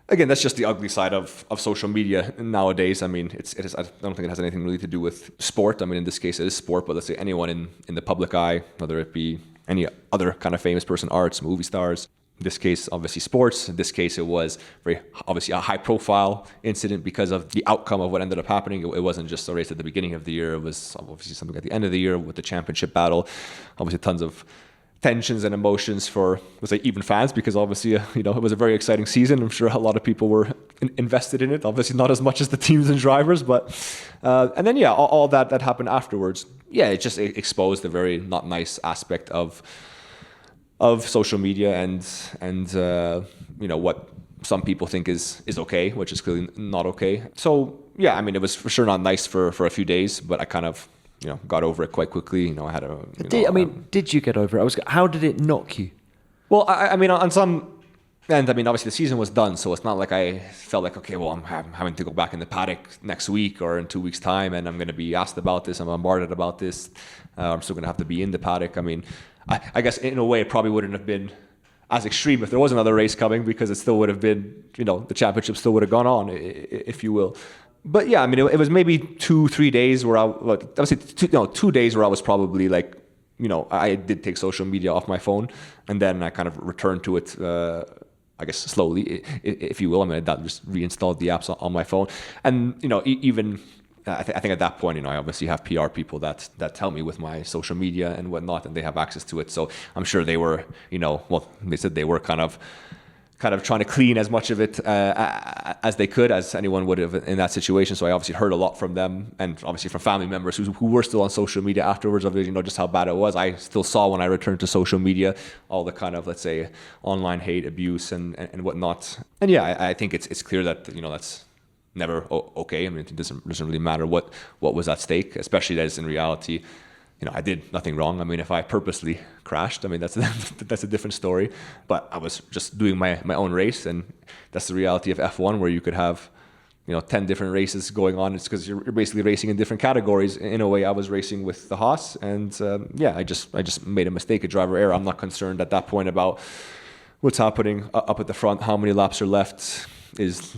again, that's just the ugly side of social media nowadays. I mean, it is. I don't think it has anything really to do with sport. I mean, in this case, it is sport. But let's say anyone in the public eye, whether it be any other kind of famous person, arts, movie stars. In this case, obviously sports. In this case, it was very obviously a high-profile incident because of the outcome of what ended up happening. It wasn't just a race at the beginning of the year. It was obviously something at the end of the year with the championship battle. Obviously, tons of tensions and emotions for, let's say, even fans, because obviously, it was a very exciting season. I'm sure a lot of people were invested in it. Obviously, not as much as the teams and drivers, but and then all that happened afterwards. It just exposed a very not nice aspect of social media and what some people think is okay, which is clearly not okay. So I mean, it was for sure not nice for a few days, but I kind of got over it quite quickly. I had did you get over it? How did it knock you? Well, I mean, on some end, I mean, obviously the season was done, so it's not like I felt like, okay, well, I'm having to go back in the paddock next week or in 2 weeks' time, and I'm going to be asked about this, I'm bombarded about this. I'm still going to have to be in the paddock. I mean, I guess in a way it probably wouldn't have been as extreme if there was another race coming, because it still would have been, the championship still would have gone on, if you will. But I mean, it was maybe 2-3 days where I would say 2 days where I was probably like, I did take social media off my phone, and then I kind of returned to it, I guess, slowly, if you will. I mean, I just reinstalled the apps on my phone. And, even... I think at that point, I obviously have PR people that tell me with my social media and whatnot, and they have access to it. So I'm sure they were, they said they were kind of trying to clean as much of it as they could, as anyone would have in that situation. So I obviously heard a lot from them, and obviously from family members who were still on social media afterwards of just how bad it was. I still saw when I returned to social media all the kind of, let's say, online hate, abuse, and whatnot. And yeah, I think it's clear that that's never okay. I mean, it doesn't really matter what was at stake, especially as in reality, I did nothing wrong. I mean, if I purposely crashed, I mean, that's a different story. But I was just doing my own race, and that's the reality of F1, where you could have 10 different races going on. It's because you're basically racing in different categories. In a way, I was racing with the Haas, and I just made a mistake, a driver error. I'm not concerned at that point about what's happening up at the front, how many laps are left, is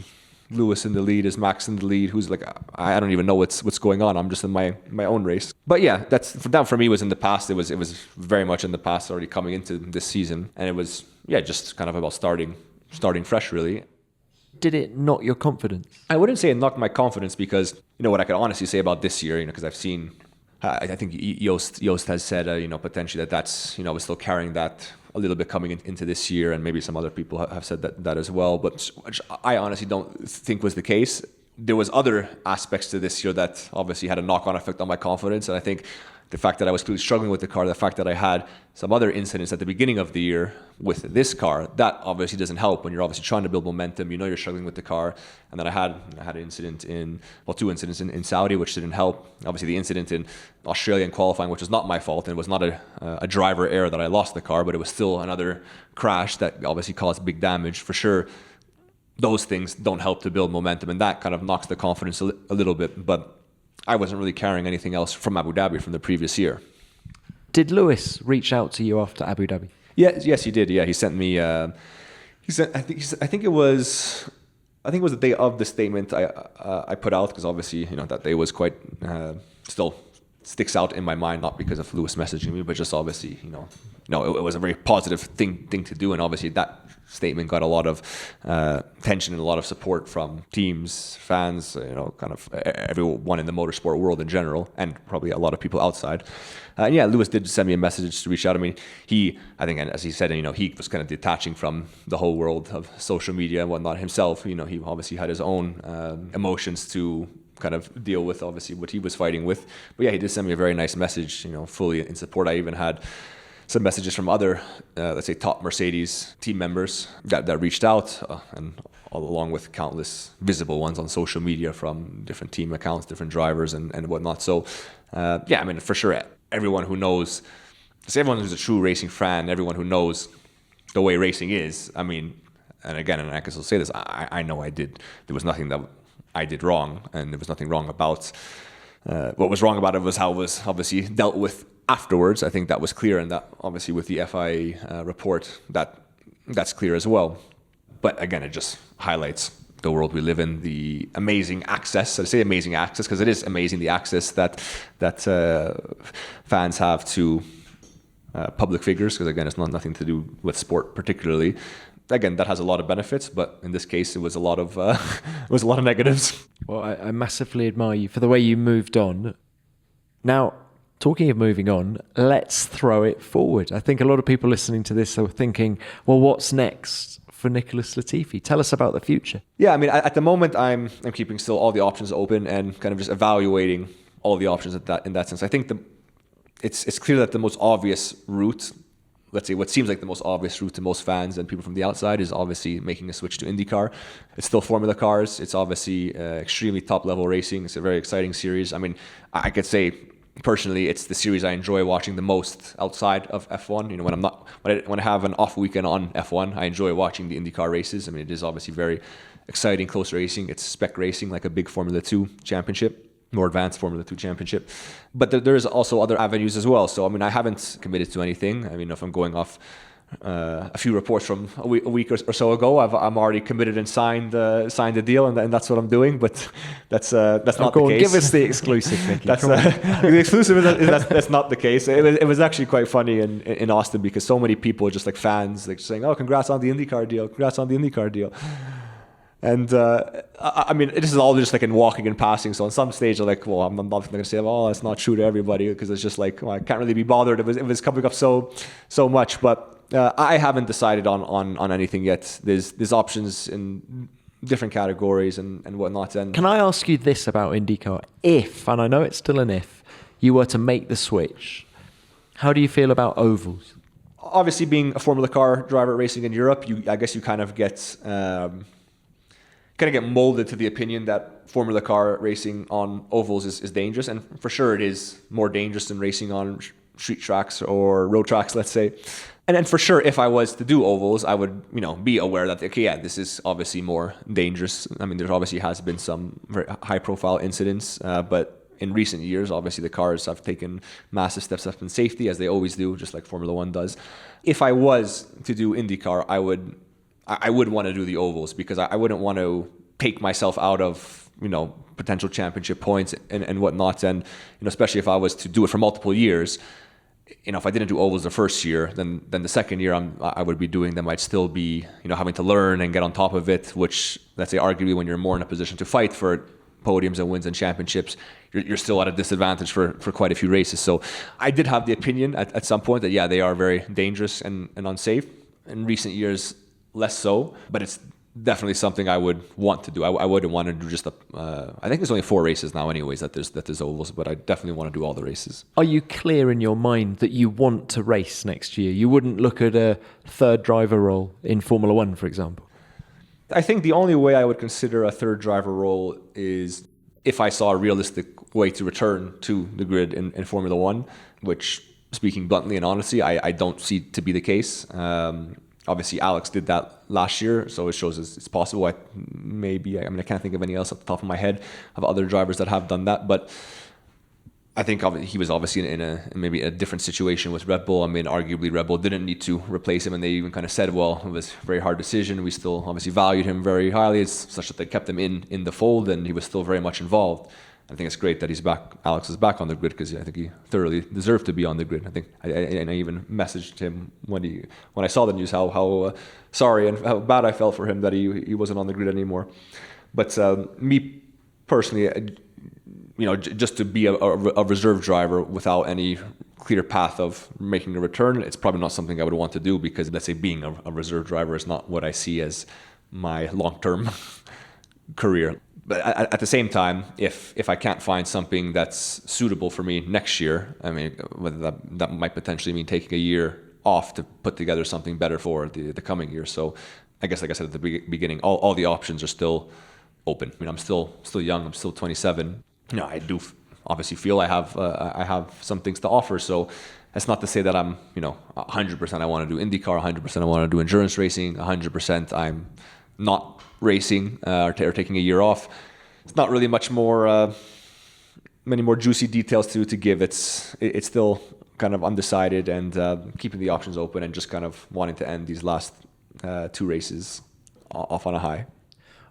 Lewis in the lead, is Max in the lead, who's like, I don't even know what's going on. I'm just in my own race. But yeah, that for me was in the past. It was very much in the past, already coming into this season, and it was just kind of about starting fresh, really. Did it knock your confidence? I wouldn't say it knocked my confidence, because what I could honestly say about this year, because I've seen, I think Joost has said potentially that's was still carrying that a little bit coming into this year, and maybe some other people have said that as well, but which I honestly don't think was the case. There was other aspects to this year that obviously had a knock-on effect on my confidence, and I think the fact that I was really struggling with the car, the fact that I had some other incidents at the beginning of the year with this car, that obviously doesn't help when you're obviously trying to build momentum. You're struggling with the car. And then I had an incident two incidents in Saudi, which didn't help. Obviously the incident in Australia in qualifying, which was not my fault, and it was not a driver error that I lost the car, but it was still another crash that obviously caused big damage. For sure, those things don't help to build momentum, and that kind of knocks the confidence a little bit. But I wasn't really carrying anything else from Abu Dhabi from the previous year. Did Lewis reach out to you after Abu Dhabi? Yes, he did. Yeah, he sent me. I think it was the day of the statement I put out, because obviously that day was quite still sticks out in my mind, not because of Lewis messaging me, but just obviously it was a very positive thing to do, and obviously that statement got a lot of attention and a lot of support from teams, fans, kind of everyone in the motorsport world in general, and probably a lot of people outside. And yeah, Lewis did send me a message to reach out. I mean, I think, as he said, he was kind of detaching from the whole world of social media and whatnot himself. He obviously had his own emotions to kind of deal with, obviously, what he was fighting with. But yeah, he did send me a very nice message, fully in support. I even had some messages from other, let's say, top Mercedes team members that reached out, and along with countless visible ones on social media from different team accounts, different drivers and whatnot. So, I mean, for sure, everyone who's a true racing fan, everyone who knows the way racing is, I mean, and again, and I can still say this, I know there was nothing that I did wrong, and there was nothing wrong about, what was wrong about it was how it was obviously dealt with afterwards. I think that was clear, and that obviously with the FIA report, that's clear as well. But again, it just highlights the world we live in, the amazing access. I say amazing access because it is amazing, the access that fans have to public figures, because again, it's nothing to do with sport particularly. Again, that has a lot of benefits, but in this case, it was a lot of negatives. Well, I massively admire you for the way you moved on. Now, talking of moving on, let's throw it forward. I think a lot of people listening to this are thinking, well, what's next for Nicholas Latifi? Tell us about the future. Yeah, I mean, at the moment, I'm keeping still all the options open and kind of just evaluating all the options in that sense. I think it's clear that the most obvious route, let's say what seems like the most obvious route to most fans and people from the outside, is obviously making a switch to IndyCar. It's still Formula cars. It's obviously extremely top-level racing. It's a very exciting series. I mean, I could say personally, it's the series I enjoy watching the most outside of F1. When I have an off weekend on F1, I enjoy watching the IndyCar races. I mean, it is obviously very exciting, close racing. It's spec racing, like a big Formula 2 championship, more advanced Formula 2 championship. But there's also other avenues as well. So, I mean, I haven't committed to anything. I mean, if I'm going off a few reports from a week or so ago. I'm already committed and signed the deal, and that's what I'm doing. But that's not the case. Give us the exclusive, Nicky. The exclusive is that's not the case. It was actually quite funny in Austin because so many people, just like fans, like saying, "Oh, congrats on the IndyCar deal! Congrats on the IndyCar deal!" And I mean, this is all just like in walking and passing. So on some stage, I'm like, well, I'm not going to say, oh, it's not true to everybody, because it's just like, well, I can't really be bothered. It was coming up so much, but I haven't decided on anything yet. There's options in different categories and whatnot. And can I ask you this about IndyCar? If, and I know it's still an if, you were to make the switch, how do you feel about ovals? Obviously, being a Formula Car driver racing in Europe, I guess you kind of get molded to the opinion that Formula Car racing on ovals is dangerous, and for sure it is more dangerous than racing on street tracks or road tracks, let's say. And then for sure, if I was to do ovals, I would, be aware that, okay, yeah, this is obviously more dangerous. I mean, there obviously has been some very high-profile incidents, but in recent years, obviously the cars have taken massive steps up in safety, as they always do, just like Formula One does. If I was to do IndyCar, I would want to do the ovals, because I wouldn't want to take myself out of, potential championship points and whatnot. And, especially if I was to do it for multiple years, if I didn't do ovals the first year, then the second year I would be doing them. I'd still be, having to learn and get on top of it, which, let's say, arguably when you're more in a position to fight for podiums and wins and championships, you're still at a disadvantage for quite a few races. So I did have the opinion at some point that, yeah, they are very dangerous and unsafe. In recent years, less so, but it's definitely something I would want to do. I wouldn't want to do just I think there's only 4 races now anyways that there's ovals, but I definitely want to do all the races. Are you clear in your mind that you want to race next year? You wouldn't look at a third driver role in Formula One, for example? I think the only way I would consider a third driver role is if I saw a realistic way to return to the grid in Formula One, which, speaking bluntly and honestly, I don't see to be the case. Obviously, Alex did that last year, so it shows it's possible. I can't think of any else off the top of my head of other drivers that have done that, but I think he was obviously in maybe a different situation with Red Bull. I mean, arguably Red Bull didn't need to replace him, and they even kind of said, well, it was a very hard decision. We still obviously valued him very highly. It's such that they kept him in the fold, and he was still very much involved. I think it's great that he's back. Alex is back on the grid, because I think he thoroughly deserved to be on the grid. I think I even messaged him when I saw the news how sorry and how bad I felt for him that he wasn't on the grid anymore. But me personally, just to be a reserve driver without any clear path of making a return, it's probably not something I would want to do, because, let's say, being a reserve driver is not what I see as my long-term career. But at the same time, if I can't find something that's suitable for me next year, I mean, whether that might potentially mean taking a year off to put together something better for the coming year. So I guess, like I said at the beginning, all the options are still open. I mean, I'm still young. I'm still 27. I do obviously feel I have some things to offer. So that's not to say that I'm 100% I want to do IndyCar, 100% I want to do endurance racing, 100% I'm not racing or taking a year off. It's not really many more juicy details to give. It's still kind of undecided, and keeping the options open, and just kind of wanting to end these last 2 races off on a high.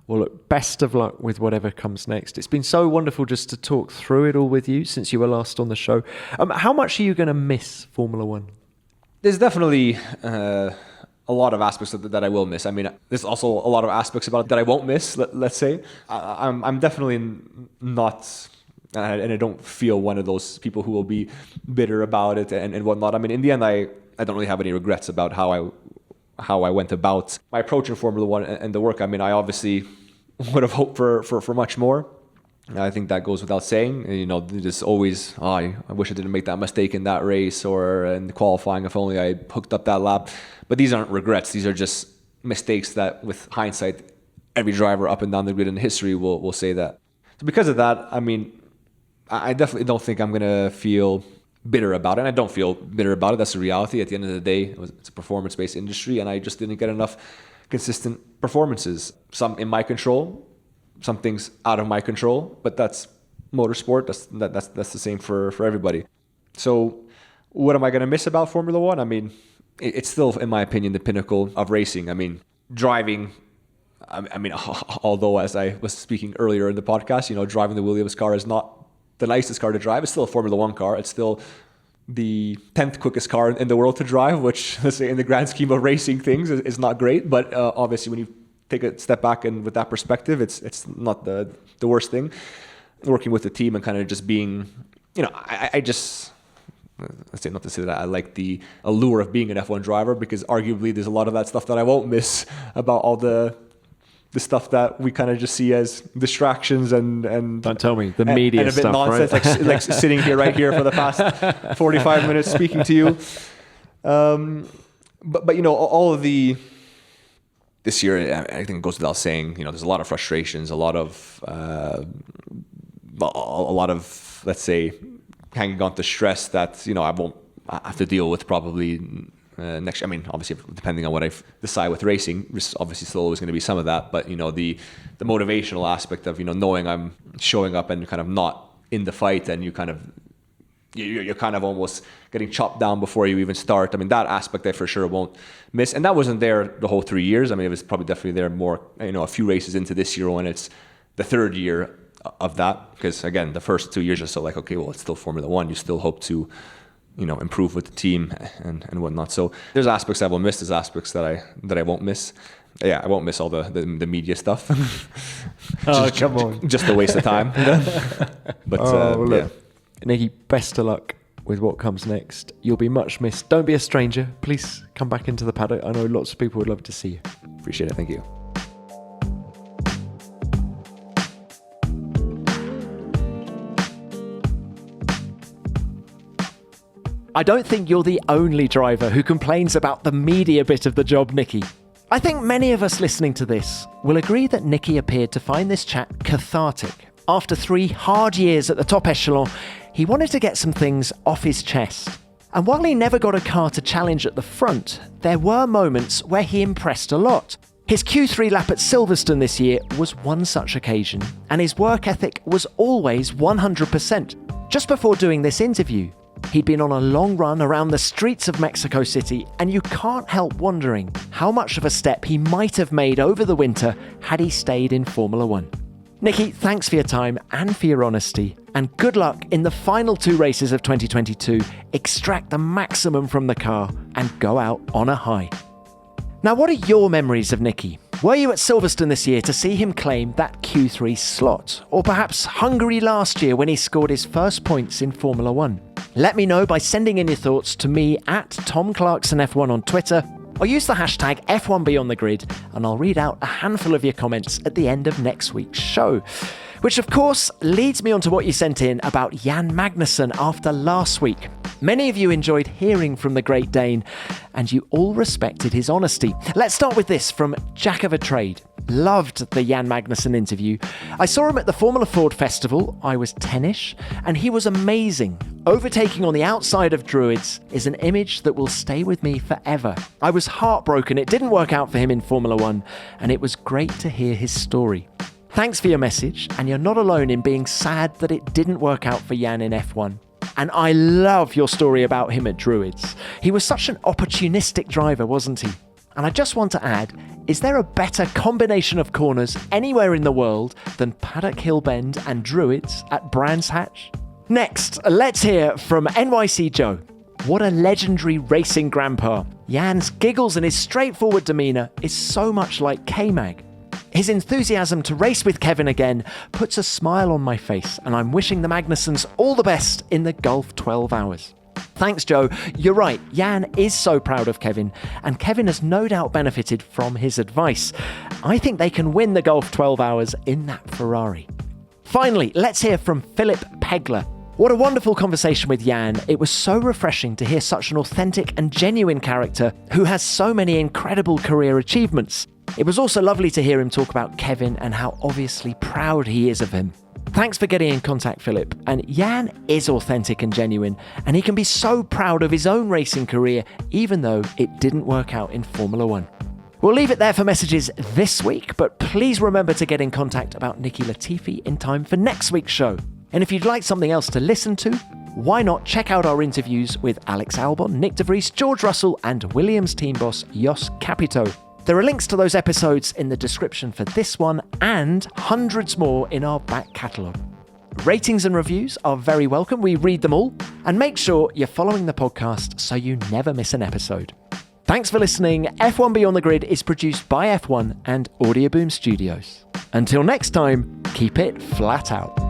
Well, look, best of luck with whatever comes next. It's been so wonderful just to talk through it all with you since you were last on the show. How much are you going to miss Formula One? There's definitely a lot of aspects that I will miss. I mean, there's also a lot of aspects about it that I won't miss, let's say. I'm definitely not, and I don't feel one of those people who will be bitter about it and whatnot. I mean, in the end, I don't really have any regrets about how I went about my approach in Formula One and the work. I mean, I obviously would have hoped for much more. I think that goes without saying. There's always, I wish I didn't make that mistake in that race or in the qualifying. If only I hooked up that lap. But these aren't regrets. These are just mistakes that, with hindsight, every driver up and down the grid in history will say that. So because of that, I mean, I definitely don't think I'm going to feel bitter about it. And I don't feel bitter about it. That's the reality. At the end of the day, it's a performance-based industry, and I just didn't get enough consistent performances. Some in my control, some things out of my control, but that's motorsport. That's the same for everybody. So what am I going to miss about Formula One? I mean, it's still, in my opinion, the pinnacle of racing. I mean, driving, although as I was speaking earlier in the podcast, driving the Williams car is not the nicest car to drive. It's still a Formula One car. It's still the 10th quickest car in the world to drive, which, let's say, in the grand scheme of racing things is not great. But obviously, when you take a step back and with that perspective, it's not the worst thing. Working with the team and kind of just being, I just, let's say, not to say that I like the allure of being an F1 driver, because arguably there's a lot of that stuff that I won't miss about all the stuff that we kind of just see as distractions and don't tell me the media and a bit stuff, nonsense, right? like sitting here right here for the past 45 minutes speaking to you. But all of this year, I think it goes without saying, there's a lot of frustrations, a lot of let's say, hanging on to stress that I won't have to deal with probably next year. I mean, obviously, depending on what I decide with racing, there's obviously still always going to be some of that. But the motivational aspect of knowing I'm showing up and kind of not in the fight, and you're kind of almost getting chopped down before you even start. I mean, that aspect I for sure won't miss. And that wasn't there the whole 3 years. I mean, it was probably definitely there more, a few races into this year when it's the third year of that. Because again, the first 2 years are still like, okay, well, it's still Formula One. You still hope to, improve with the team and whatnot. So there's aspects I will miss. There's aspects that I won't miss. Yeah, I won't miss all the media stuff. Come on. Just a waste of time. But look. yeah. Nicky, best of luck with what comes next. You'll be much missed. Don't be a stranger. Please come back into the paddock. I know lots of people would love to see you. Appreciate it. Thank you. I don't think you're the only driver who complains about the media bit of the job, Nicky. I think many of us listening to this will agree that Nicky appeared to find this chat cathartic. After 3 hard years at the top echelon, he wanted to get some things off his chest. And while he never got a car to challenge at the front, there were moments where he impressed a lot. His Q3 lap at Silverstone this year was one such occasion, and his work ethic was always 100%. Just before doing this interview, he'd been on a long run around the streets of Mexico City, and you can't help wondering how much of a step he might have made over the winter had he stayed in Formula One. Nicky, thanks for your time and for your honesty, and good luck in the final 2 races of 2022. Extract the maximum from the car and go out on a high. Now, what are your memories of Nicky? Were you at Silverstone this year to see him claim that Q3 slot? Or perhaps Hungary last year when he scored his first points in Formula One? Let me know by sending in your thoughts to me at Tom Clarkson F1 on Twitter, or use the hashtag F1BeyondTheGrid, and I'll read out a handful of your comments at the end of next week's show. Which of course leads me on to what you sent in about Jan Magnussen after last week. Many of you enjoyed hearing from the Great Dane, and you all respected his honesty. Let's start with this from Jack of a Trade. Loved the Jan Magnussen interview. I saw him at the Formula Ford Festival. I was 10ish, and he was amazing. Overtaking on the outside of Druids is an image that will stay with me forever. I was heartbroken it didn't work out for him in Formula One, and it was great to hear his story. Thanks for your message, and you're not alone in being sad that it didn't work out for Jan in F1. And I love your story about him at Druids. He was such an opportunistic driver, wasn't he? And I just want to add, is there a better combination of corners anywhere in the world than Paddock Hill Bend and Druids at Brands Hatch? Next, let's hear from NYC Joe. What a legendary racing grandpa. Jan's giggles and his straightforward demeanour is so much like K-Mag. His enthusiasm to race with Kevin again puts a smile on my face, and I'm wishing the Magnussens all the best in the Gulf 12 Hours. Thanks, Joe. You're right, Jan is so proud of Kevin, and Kevin has no doubt benefited from his advice. I think they can win the Gulf 12 Hours in that Ferrari. Finally, let's hear from Philip Pegler. What a wonderful conversation with Jan. It was so refreshing to hear such an authentic and genuine character who has so many incredible career achievements. It was also lovely to hear him talk about Kevin and how obviously proud he is of him. Thanks for getting in contact, Philip. And Jan is authentic and genuine, and he can be so proud of his own racing career, even though it didn't work out in Formula One. We'll leave it there for messages this week, but please remember to get in contact about Nicky Latifi in time for next week's show. And if you'd like something else to listen to, why not check out our interviews with Alex Albon, Nyck De Vries, George Russell, and Williams team boss Jos Capito. There are links to those episodes in the description for this one and hundreds more in our back catalogue. Ratings and reviews are very welcome. We read them all. And make sure you're following the podcast so you never miss an episode. Thanks for listening. F1 Beyond the Grid is produced by F1 and Audioboom Studios. Until next time, keep it flat out.